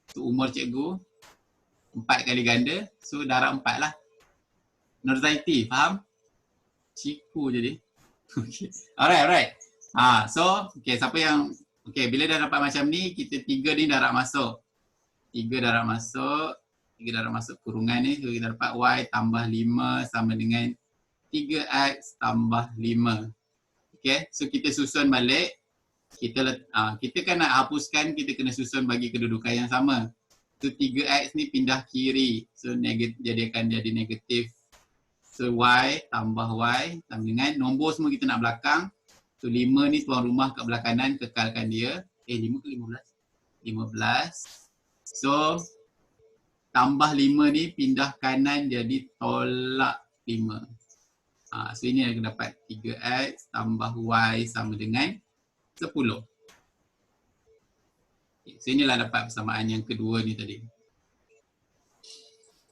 So umur cikgu 4 kali ganda. So darab 4 lah. Nurzaiti, faham? Ciku jadi. Okay. Alright. So, siapa yang bila dah dapat macam ni, kita 3 ni darab masuk. 3 darab masuk kurungan ni. So kita dapat Y tambah 5 sama dengan 3X tambah 5. Okay, so kita susun balik. Kita kan nak hapuskan, kita kena susun bagi kedudukan yang sama. So 3X ni pindah kiri. So akan jadi negatif. So Y tambah Y sama dengan nombor semua kita nak belakang. So 5 ni tuan rumah kat belah kanan, kekalkan dia. 5 ke 15? 15. So tambah 5 ni pindah kanan jadi tolak 5. So ini akan dapat 3X tambah Y sama dengan 10. So inilah dapat persamaan yang kedua ni tadi.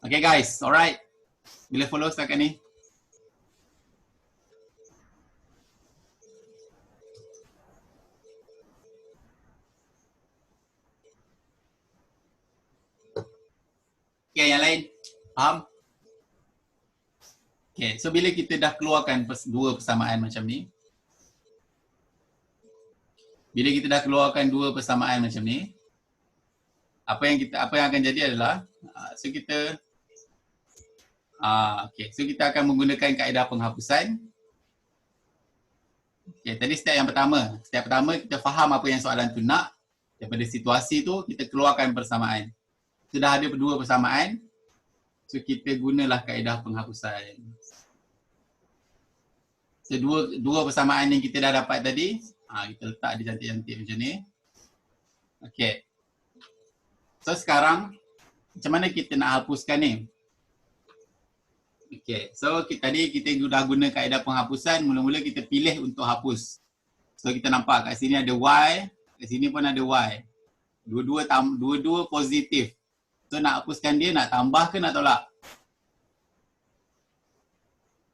Okay guys, alright. Bila follow setakat ni? Okay, yang lain? Faham? Okay, so bila kita dah keluarkan dua persamaan macam ni, apa yang akan jadi adalah so kita akan menggunakan kaedah penghapusan. Tadi step pertama kita faham apa yang soalan tu nak. Daripada situasi tu kita keluarkan persamaan. Sudah ada dua persamaan, so kita gunalah kaedah penghapusan. So dua persamaan yang kita dah dapat tadi, kita letak dia cantik-cantik macam ni. Okay. So sekarang macam mana kita nak hapuskan ni? Okay, so tadi kita dah guna kaedah penghapusan. Mula-mula kita pilih untuk hapus. So kita nampak kat sini ada Y, kat sini pun ada Y. Dua-dua positif. So nak hapuskan dia, nak tambah ke nak tolak?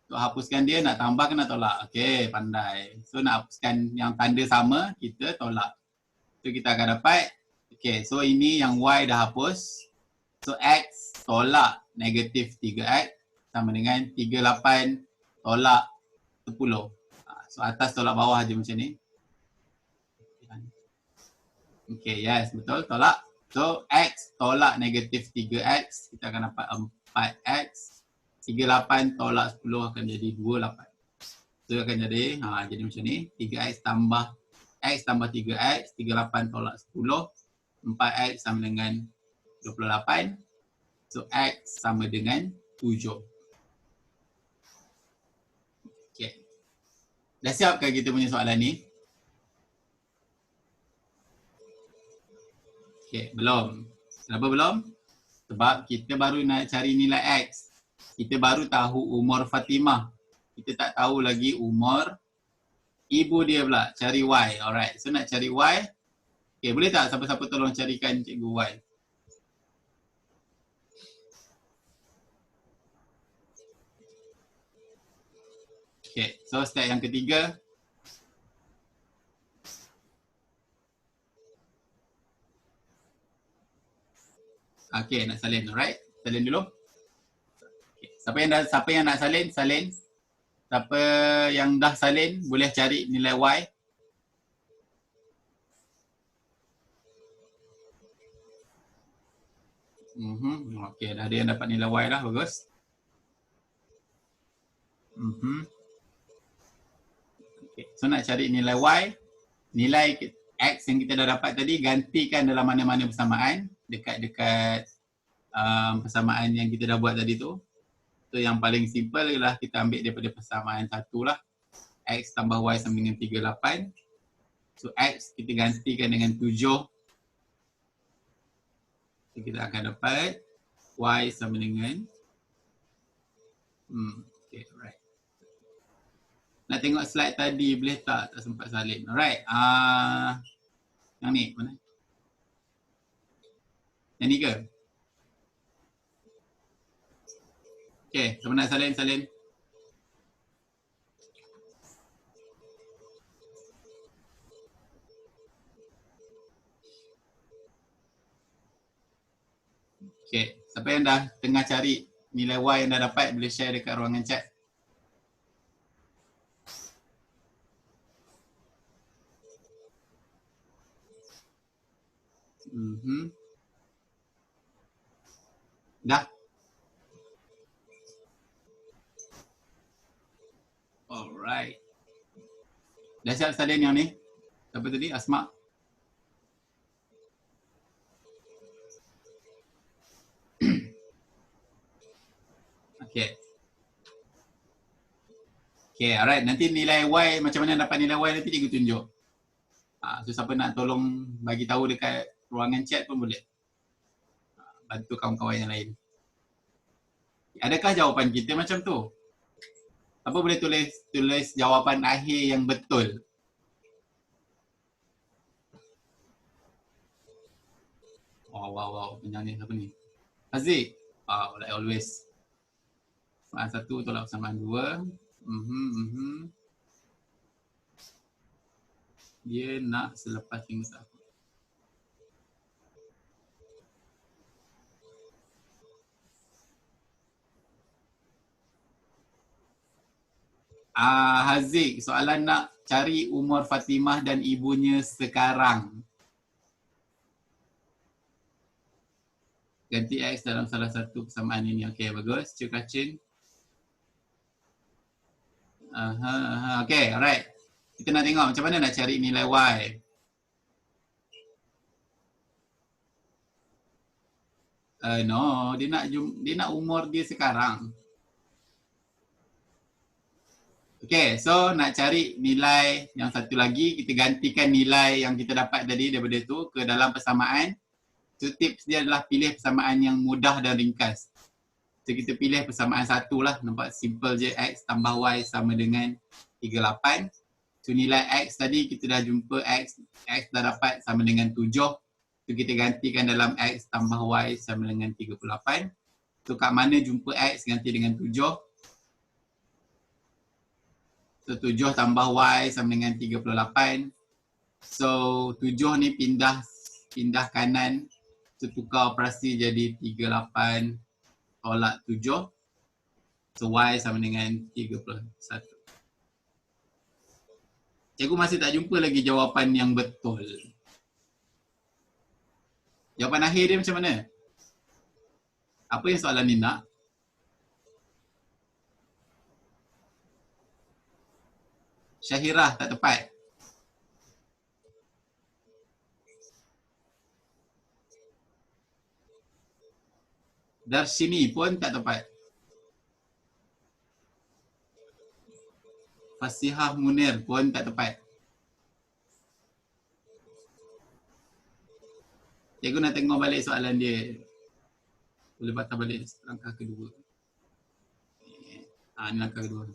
Untuk hapuskan dia, nak tambah ke nak tolak? Okay, pandai. So nak hapuskan yang tanda sama, kita tolak. So kita akan dapat, okay, so ini yang Y dah hapus. So X tolak negatif 3X sama dengan 38 tolak 10. So atas tolak bawah je macam ni. Okay, yes, betul, tolak. So X tolak negatif 3X, kita akan dapat 4X. 38 tolak 10 akan jadi 28. So akan jadi, jadi macam ni. 3X tambah X tambah 3X, 38 tolak 10. 4X sama dengan 28. So X sama dengan 7. Okay. Dah siapkan kita punya soalan ni? Okay, belum. Kenapa belum? Sebab kita baru nak cari nilai X. Kita baru tahu umur Fatimah. Kita tak tahu lagi umur ibu dia pula. Cari Y. Alright, so nak cari Y. Okay, boleh tak siapa-siapa tolong carikan cikgu Y? Okay, so step yang ketiga. Okay, nak salin. Alright, salin dulu. Okay. Siapa yang nak salin, salin. Siapa yang dah salin, boleh cari nilai Y. Okay, dah ada yang dapat nilai Y lah, bagus. Okay. So nak cari nilai Y, nilai X yang kita dah dapat tadi, gantikan dalam mana-mana persamaan, dekat-dekat persamaan yang kita dah buat tadi tu. So yang paling simple ialah kita ambil daripada persamaan satu lah. X tambah Y sama dengan 38. So X kita gantikan dengan 7. So kita akan dapat Y sama dengan okay, right. Nak tengok slide tadi boleh tak? Tak sempat salin. Alright. Yang ni mana? Yang ni ke? Okay, siapa nak salin, salin. Okay, siapa yang dah tengah cari nilai Y yang dah dapat boleh share dekat ruangan chat. Dah? Alright. Dah siap salin yang ni? Siapa tadi? Asma? Okay. Okay, alright. Nanti nilai Y, macam mana dapat nilai Y nanti cikgu tunjuk. So siapa nak tolong bagi tahu dekat ruangan chat pun boleh. Bantu kawan-kawan yang lain. Adakah jawapan kita macam tu? Apa boleh tulis jawapan akhir yang betul? Wow. Penyang ni siapa ni? Haziq. Like always. Persamaan 1 tolak persamaan 2. Dia nak selepas tinggal satu. Haziq, soalan nak cari umur Fatimah dan ibunya sekarang. Ganti X dalam salah satu persamaan ini. Okay, bagus. Cik Kacin. Okay, alright. Kita nak tengok macam mana nak cari nilai Y. No, dia nak umur dia sekarang. Okay, so nak cari nilai yang satu lagi, kita gantikan nilai yang kita dapat tadi daripada tu ke dalam persamaan. So tips dia adalah pilih persamaan yang mudah dan ringkas. So kita pilih persamaan satu lah, nampak simple je, X tambah Y sama dengan 38. So nilai X tadi kita dah jumpa X dah dapat sama dengan 7. So kita gantikan dalam X tambah Y sama dengan 38. So kat mana jumpa X ganti dengan 7. So 7 tambah Y sama dengan 38. So 7 ni pindah kanan. So tukar operasi jadi 38 tolak 7. So Y sama dengan 31. Cikgu masih tak jumpa lagi jawapan yang betul. Jawapan akhir dia macam mana? Apa yang soalan ni nak? Syahirah tak tepat. Darshini pun tak tepat. Fasihah Munir pun tak tepat. Cikgu nak tengok balik soalan dia. Boleh batal balik langkah kedua. Ni langkah kedua.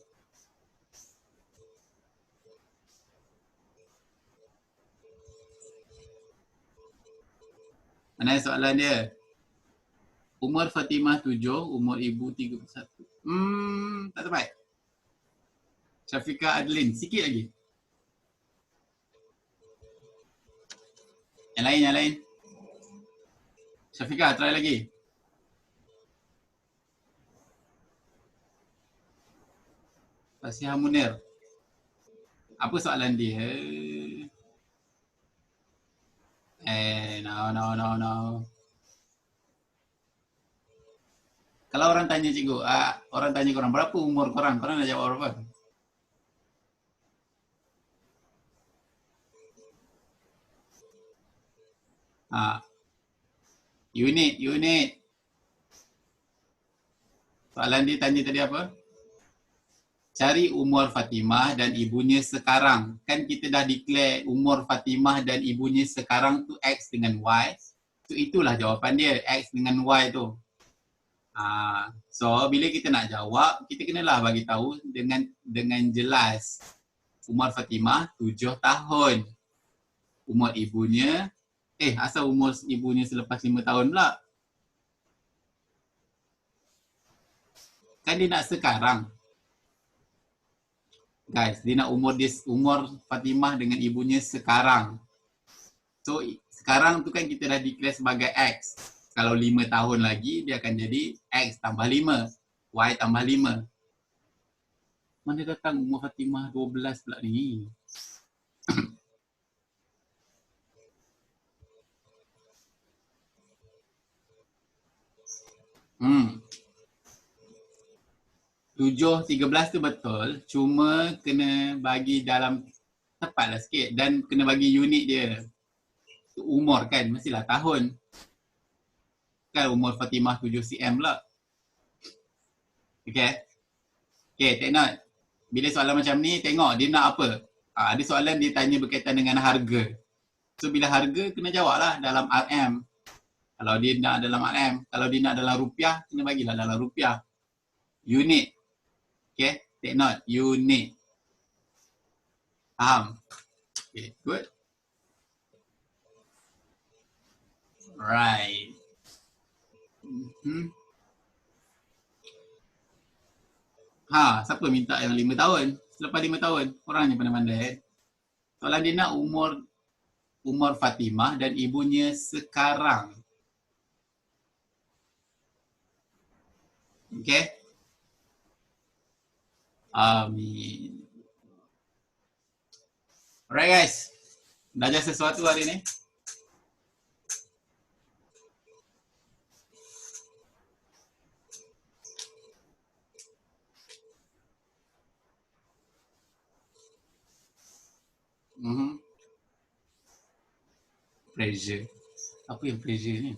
Mana soalan dia? Umur Fatimah 7, umur ibu 31. Tak tepat. Syafiqah Adlin, sikit lagi. Yang lain. Syafiqah, try lagi. Fasiha Munir. Apa soalan dia? No. Kalau orang tanya cikgu, orang tanya korang berapa umur korang, korang nak jawab berapa? Unit. Soalan dia tanya tadi apa? Cari umur Fatimah dan ibunya sekarang. Kan kita dah declare umur Fatimah dan ibunya sekarang tu X dengan Y. So itulah jawapan dia, X dengan Y tu. So bila kita nak jawab, kita kenalah bagi tahu dengan jelas. Umur Fatimah 7 tahun. Umur ibunya, asal umur ibunya selepas 5 tahun pula? Kan dia nak sekarang. Guys, dia nak umur Fatimah dengan ibunya sekarang. So sekarang tu kan kita dah declare sebagai X. Kalau 5 tahun lagi, dia akan jadi X tambah 5. Y tambah 5. Mana datang umur Fatimah 12 pula ni? 7, 13 tu betul. Cuma kena bagi dalam tepatlah sikit dan kena bagi unit dia. Umur kan, mestilah tahun. Kan umur Fatimah 7 cm pula. Okay, take note. Bila soalan macam ni, tengok dia nak apa. Ada soalan dia tanya berkaitan dengan harga. So bila harga, kena jawab lah dalam RM. Kalau dia nak dalam RM. Kalau dia nak dalam rupiah, kena bagilah dalam rupiah. Unit. Okay, take note. Unit. Faham? Okay, good. Right. Siapa minta yang 5 tahun? Selepas 5 tahun, orangnya pandai-pandai. Soalan dia nak umur Fatimah dan ibunya sekarang. Okay? Amin. Alright guys. Belajar sesuatu hari ni? Pressure. Apa yang pressure ni?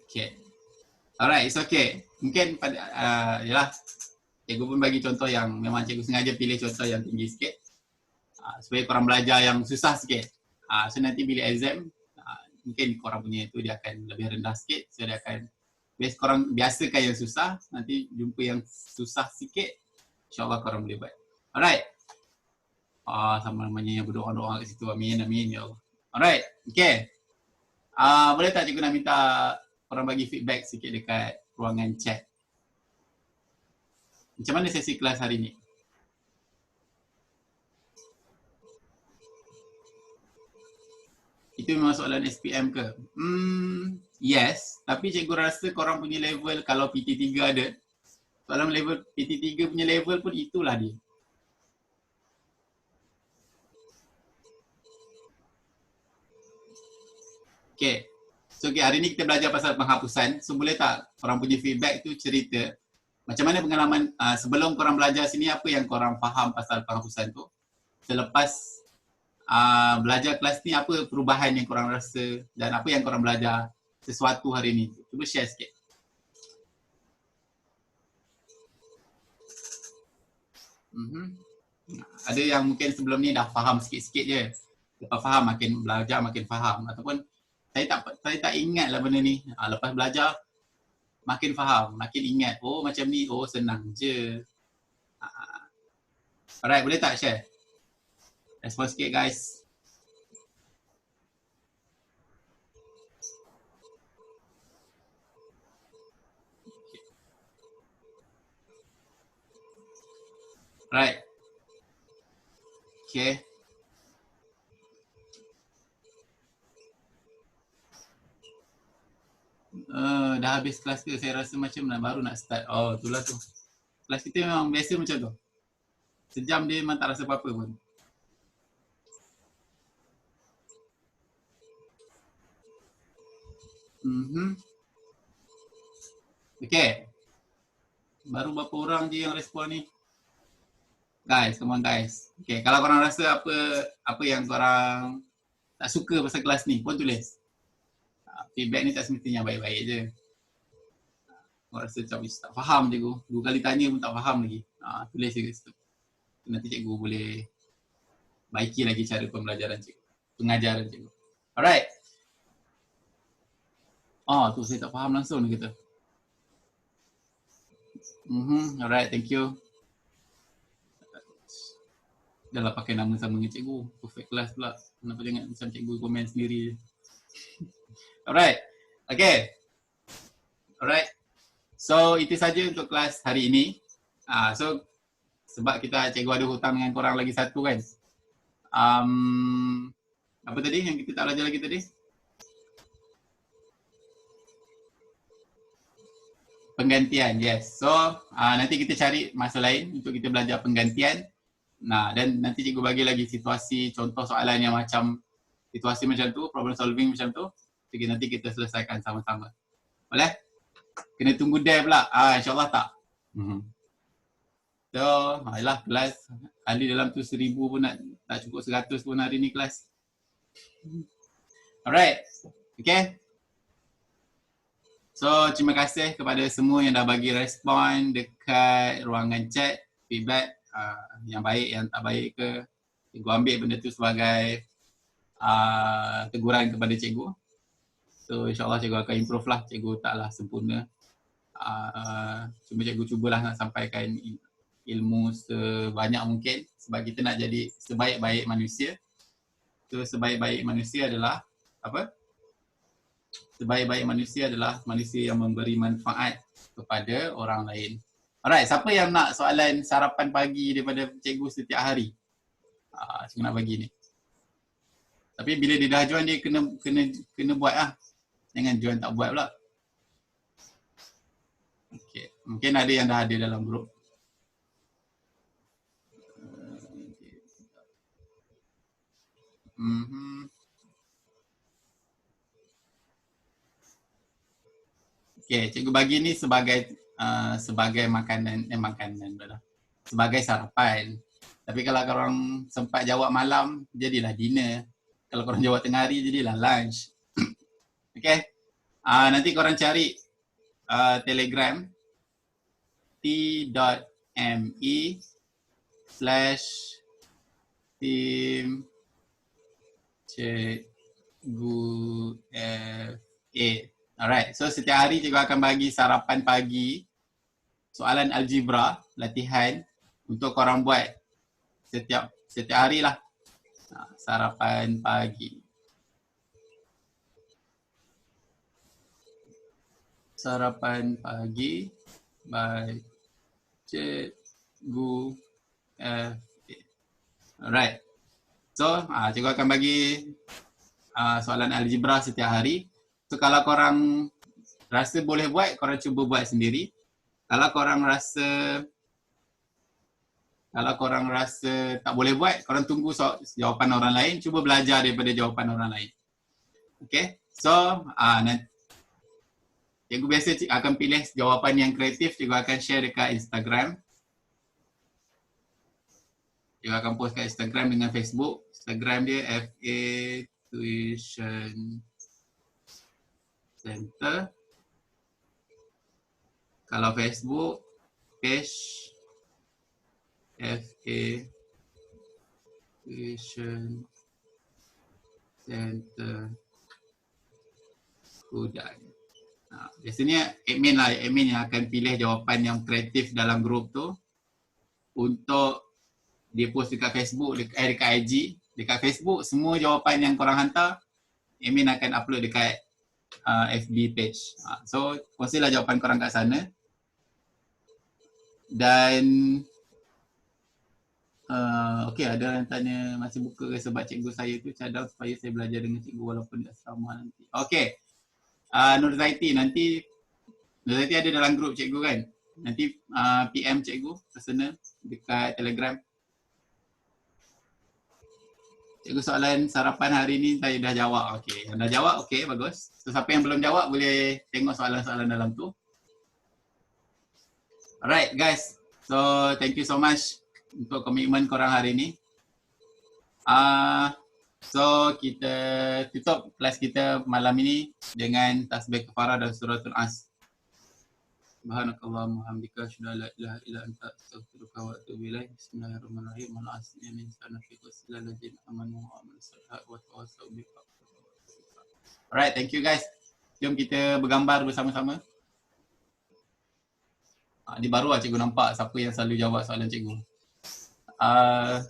Okay. Alright, it's okay. Mungkin pada, yalah, cikgu pun bagi contoh yang memang cikgu sengaja pilih contoh yang tinggi sikit. Supaya korang belajar yang susah sikit. So nanti bila exam, mungkin korang punya tu dia akan lebih rendah sikit. So dia akan, korang biasakan yang susah, nanti jumpa yang susah sikit, insyaAllah korang boleh buat. Alright. Sama namanya yang berdoa-doa kat situ. Amin, ya Allah. Alright, okay. Boleh tak cikgu nak minta korang bagi feedback sikit dekat ruangan chat. Macam mana sesi kelas hari ni? Itu memang soalan SPM ke? Yes, tapi cikgu rasa korang punya level kalau PT3 ada, soalan level PT3 punya level pun itulah dia. Okay. So okay, hari ni kita belajar pasal penghapusan. So boleh tak korang punya feedback tu cerita macam mana pengalaman sebelum korang belajar sini, apa yang korang faham pasal penghapusan tu. Selepas belajar kelas ni, apa perubahan yang korang rasa dan apa yang korang belajar sesuatu hari ni. Cuba share sikit. Ada yang mungkin sebelum ni dah faham sikit-sikit je. Lepas faham makin belajar makin faham, ataupun saya tak ingat lah benda ni. Lepas belajar makin faham, makin ingat. Oh macam ni, oh senang je. Alright, boleh tak share? Respon sikit guys. Alright. Okay. dah habis kelas ke, saya rasa macam baru nak start. Oh, itulah tu. Kelas kita memang biasa macam tu. Sejam dia memang tak rasa apa-apa pun. Okay. Baru berapa orang je yang respon ni? Guys, come on guys. Okay, kalau korang rasa apa yang korang tak suka pasal kelas ni, pun tulis. Feedback ni tak semestinya baik-baik je. Korang rasa macam tak faham cikgu. 2 kali tanya pun tak faham lagi. Tulis je kat situ. Nanti cikgu boleh baiki lagi cara pembelajaran cikgu. Pengajaran cikgu. Alright. Tu saya tak faham langsung ni kata. Alright, thank you. Dah lah pakai nama sama dengan cikgu. Perfect class pula. Kenapa jangan macam cikgu komen sendiri. Alright. Okay. Alright. So, itu saja untuk kelas hari ini. So, sebab cikgu ada hutang dengan korang lagi satu kan. Apa tadi yang kita tak belajar lagi tadi? Penggantian, yes. So, nanti kita cari masa lain untuk kita belajar penggantian. Dan nanti cikgu bagi lagi situasi, contoh soalan yang macam situasi macam tu, problem solving macam tu. Jadi nanti kita selesaikan sama-sama. Boleh? Kena tunggu dia pula. InsyaAllah tak. So, ayolah kelas. Kali dalam tu 1000 pun tak cukup 100 pun hari ni kelas. Alright. Okay. So, terima kasih kepada semua yang dah bagi respon dekat ruangan chat, feedback. Yang baik, yang tak baik ke, cikgu ambil benda tu sebagai teguran kepada cikgu. So insyaAllah cikgu akan improve lah, cikgu taklah sempurna. Cuma cikgu cubalah nak sampaikan ilmu sebanyak mungkin sebab kita nak jadi sebaik-baik manusia. So sebaik-baik manusia adalah apa? Sebaik-baik manusia adalah manusia yang memberi manfaat kepada orang lain. Alright, siapa yang nak soalan sarapan pagi daripada cikgu setiap hari? Cikgu nak bagi ni. Tapi bila dia dah join dia kena buat lah. Jangan join tak buat pula. Okay. Mungkin ada yang dah ada dalam grup. Okay, cikgu bagi ni sebagai makanan sebagai sarapan. Tapi kalau korang sempat jawab malam, jadilah dinner. Kalau korang jawab tengah hari, jadilah lunch. Okay. Nanti korang cari Telegram t.me/team cikgu FA. Alright, so setiap hari cikgu akan bagi sarapan pagi, soalan algebra, latihan untuk korang buat setiap hari lah. Sarapan pagi. Sarapan pagi by cikgu FA. Alright. So, cikgu akan bagi soalan algebra setiap hari. So kalau korang rasa boleh buat, korang cuba buat sendiri. Kalau korang rasa tak boleh buat, korang tunggu jawapan orang lain, cuba belajar daripada jawapan orang lain. Okay, so cikgu biasa akan pilih jawapan yang kreatif, cikgu akan share dekat Instagram. Cikgu akan post kat Instagram dengan Facebook. Instagram dia FA Tuition Center. Kalau Facebook, page FA Tuition Center Kudan. Biasanya admin yang akan pilih jawapan yang kreatif dalam grup tu untuk dia post dekat Facebook, dekat IG. Dekat Facebook, semua jawapan yang korang hantar, admin akan upload dekat FB page. So, kongsilah jawapan korang kat sana. Dan okay, ada yang tanya masih buka ke sebab cikgu saya tu cadang supaya saya belajar dengan cikgu walaupun tak sama nanti. Okay, Nur Zaiti, nanti Nanti ada dalam grup cikgu kan. Nanti PM cikgu personal dekat Telegram. Cikgu soalan sarapan hari ni saya dah jawab. Okey, yang dah jawab okey, bagus. So siapa yang belum jawab boleh tengok soalan-soalan dalam tu. Alright guys. So thank you so much untuk komitmen korang hari ni. So kita tutup kelas kita malam ini dengan tasbih kafarah dan suratul As. Subhanakallahumma hamdika asyhadu an la ilaha illa anta astaghfiruka wa atubu ilaik. Bismillahirrahmanirrahim. Wal 'asri innal insana lafi khusr illa alladziina aamanu wa 'amilus shalihaati wa tawassaw bil haqqi. Alright, thank you guys. Jom kita bergambar bersama-sama. Ni baru lah cikgu nampak siapa yang selalu jawab soalan cikgu.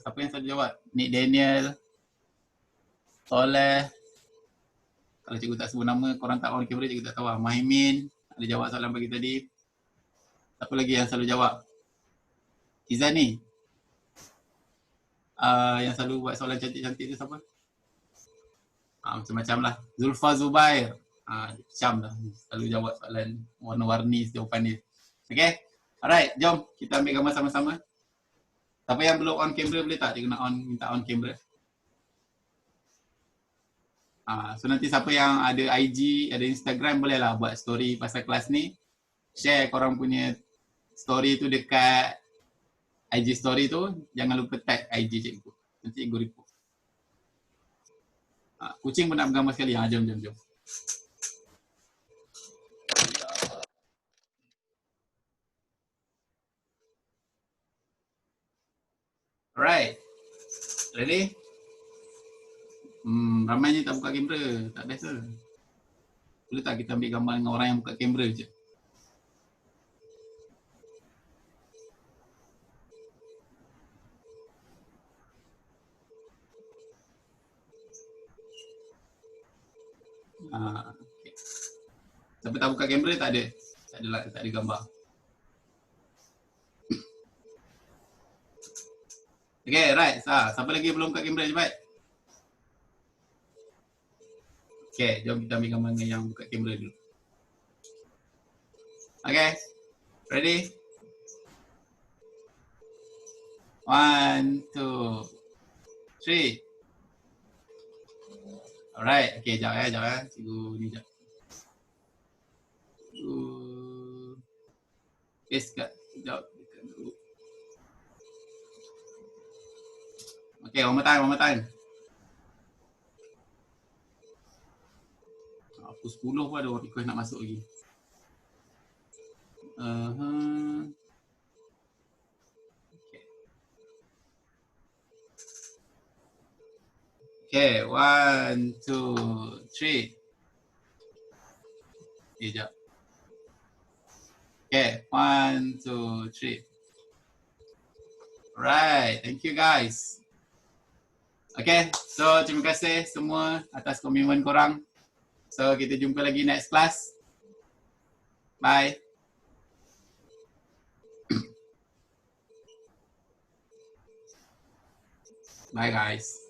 Siapa yang selalu jawab? Nick Daniel, Soleh. Kalau cikgu tak sebut nama, korang tak on kamera, cikgu tak tahu lah. Mahimin ada jawab soalan pagi tadi. Siapa lagi yang selalu jawab? Izani. Yang selalu buat soalan cantik-cantik tu siapa? Macam-macam lah. Zulfa Zubair. Macam lah. Selalu jawab soalan warna-warni jawapan dia. Okay. Alright, jom kita ambil gambar sama-sama. Siapa yang belum on kamera boleh tak? Cikgu nak minta on kamera. So nanti siapa yang ada IG, ada Instagram bolehlah buat story pasal kelas ni. Share korang punya story tu dekat IG story tu. Jangan lupa tag IG cikgu. Nanti cikgu report. Kucing pun nak bergambar sekali. Jom. Alright. Ready? Ramainya tak buka kamera. Tak biasa. Boleh tak kita ambil gambar dengan orang yang buka kamera je? Okay. Siapa tak buka kamera tak ada. Tak ada gambar. Okay, right. Siapa lagi belum buka kamera cepat? Okay, jom kita ambil gambar dengan yang buka kamera dulu. Okay, ready? 1, 2, 3. Alright, okay, jap ya. Cikgu ni jap. Okay, sekejap. Okay, one more time. Pukul 10 pun ada orang request nak masuk lagi. Okay, 1, 2, 3. Jap. Okay, 1, 2, 3. Right, thank you guys. Okay, so terima kasih semua atas komitmen korang. So kita jumpa lagi next class. Bye. Bye guys.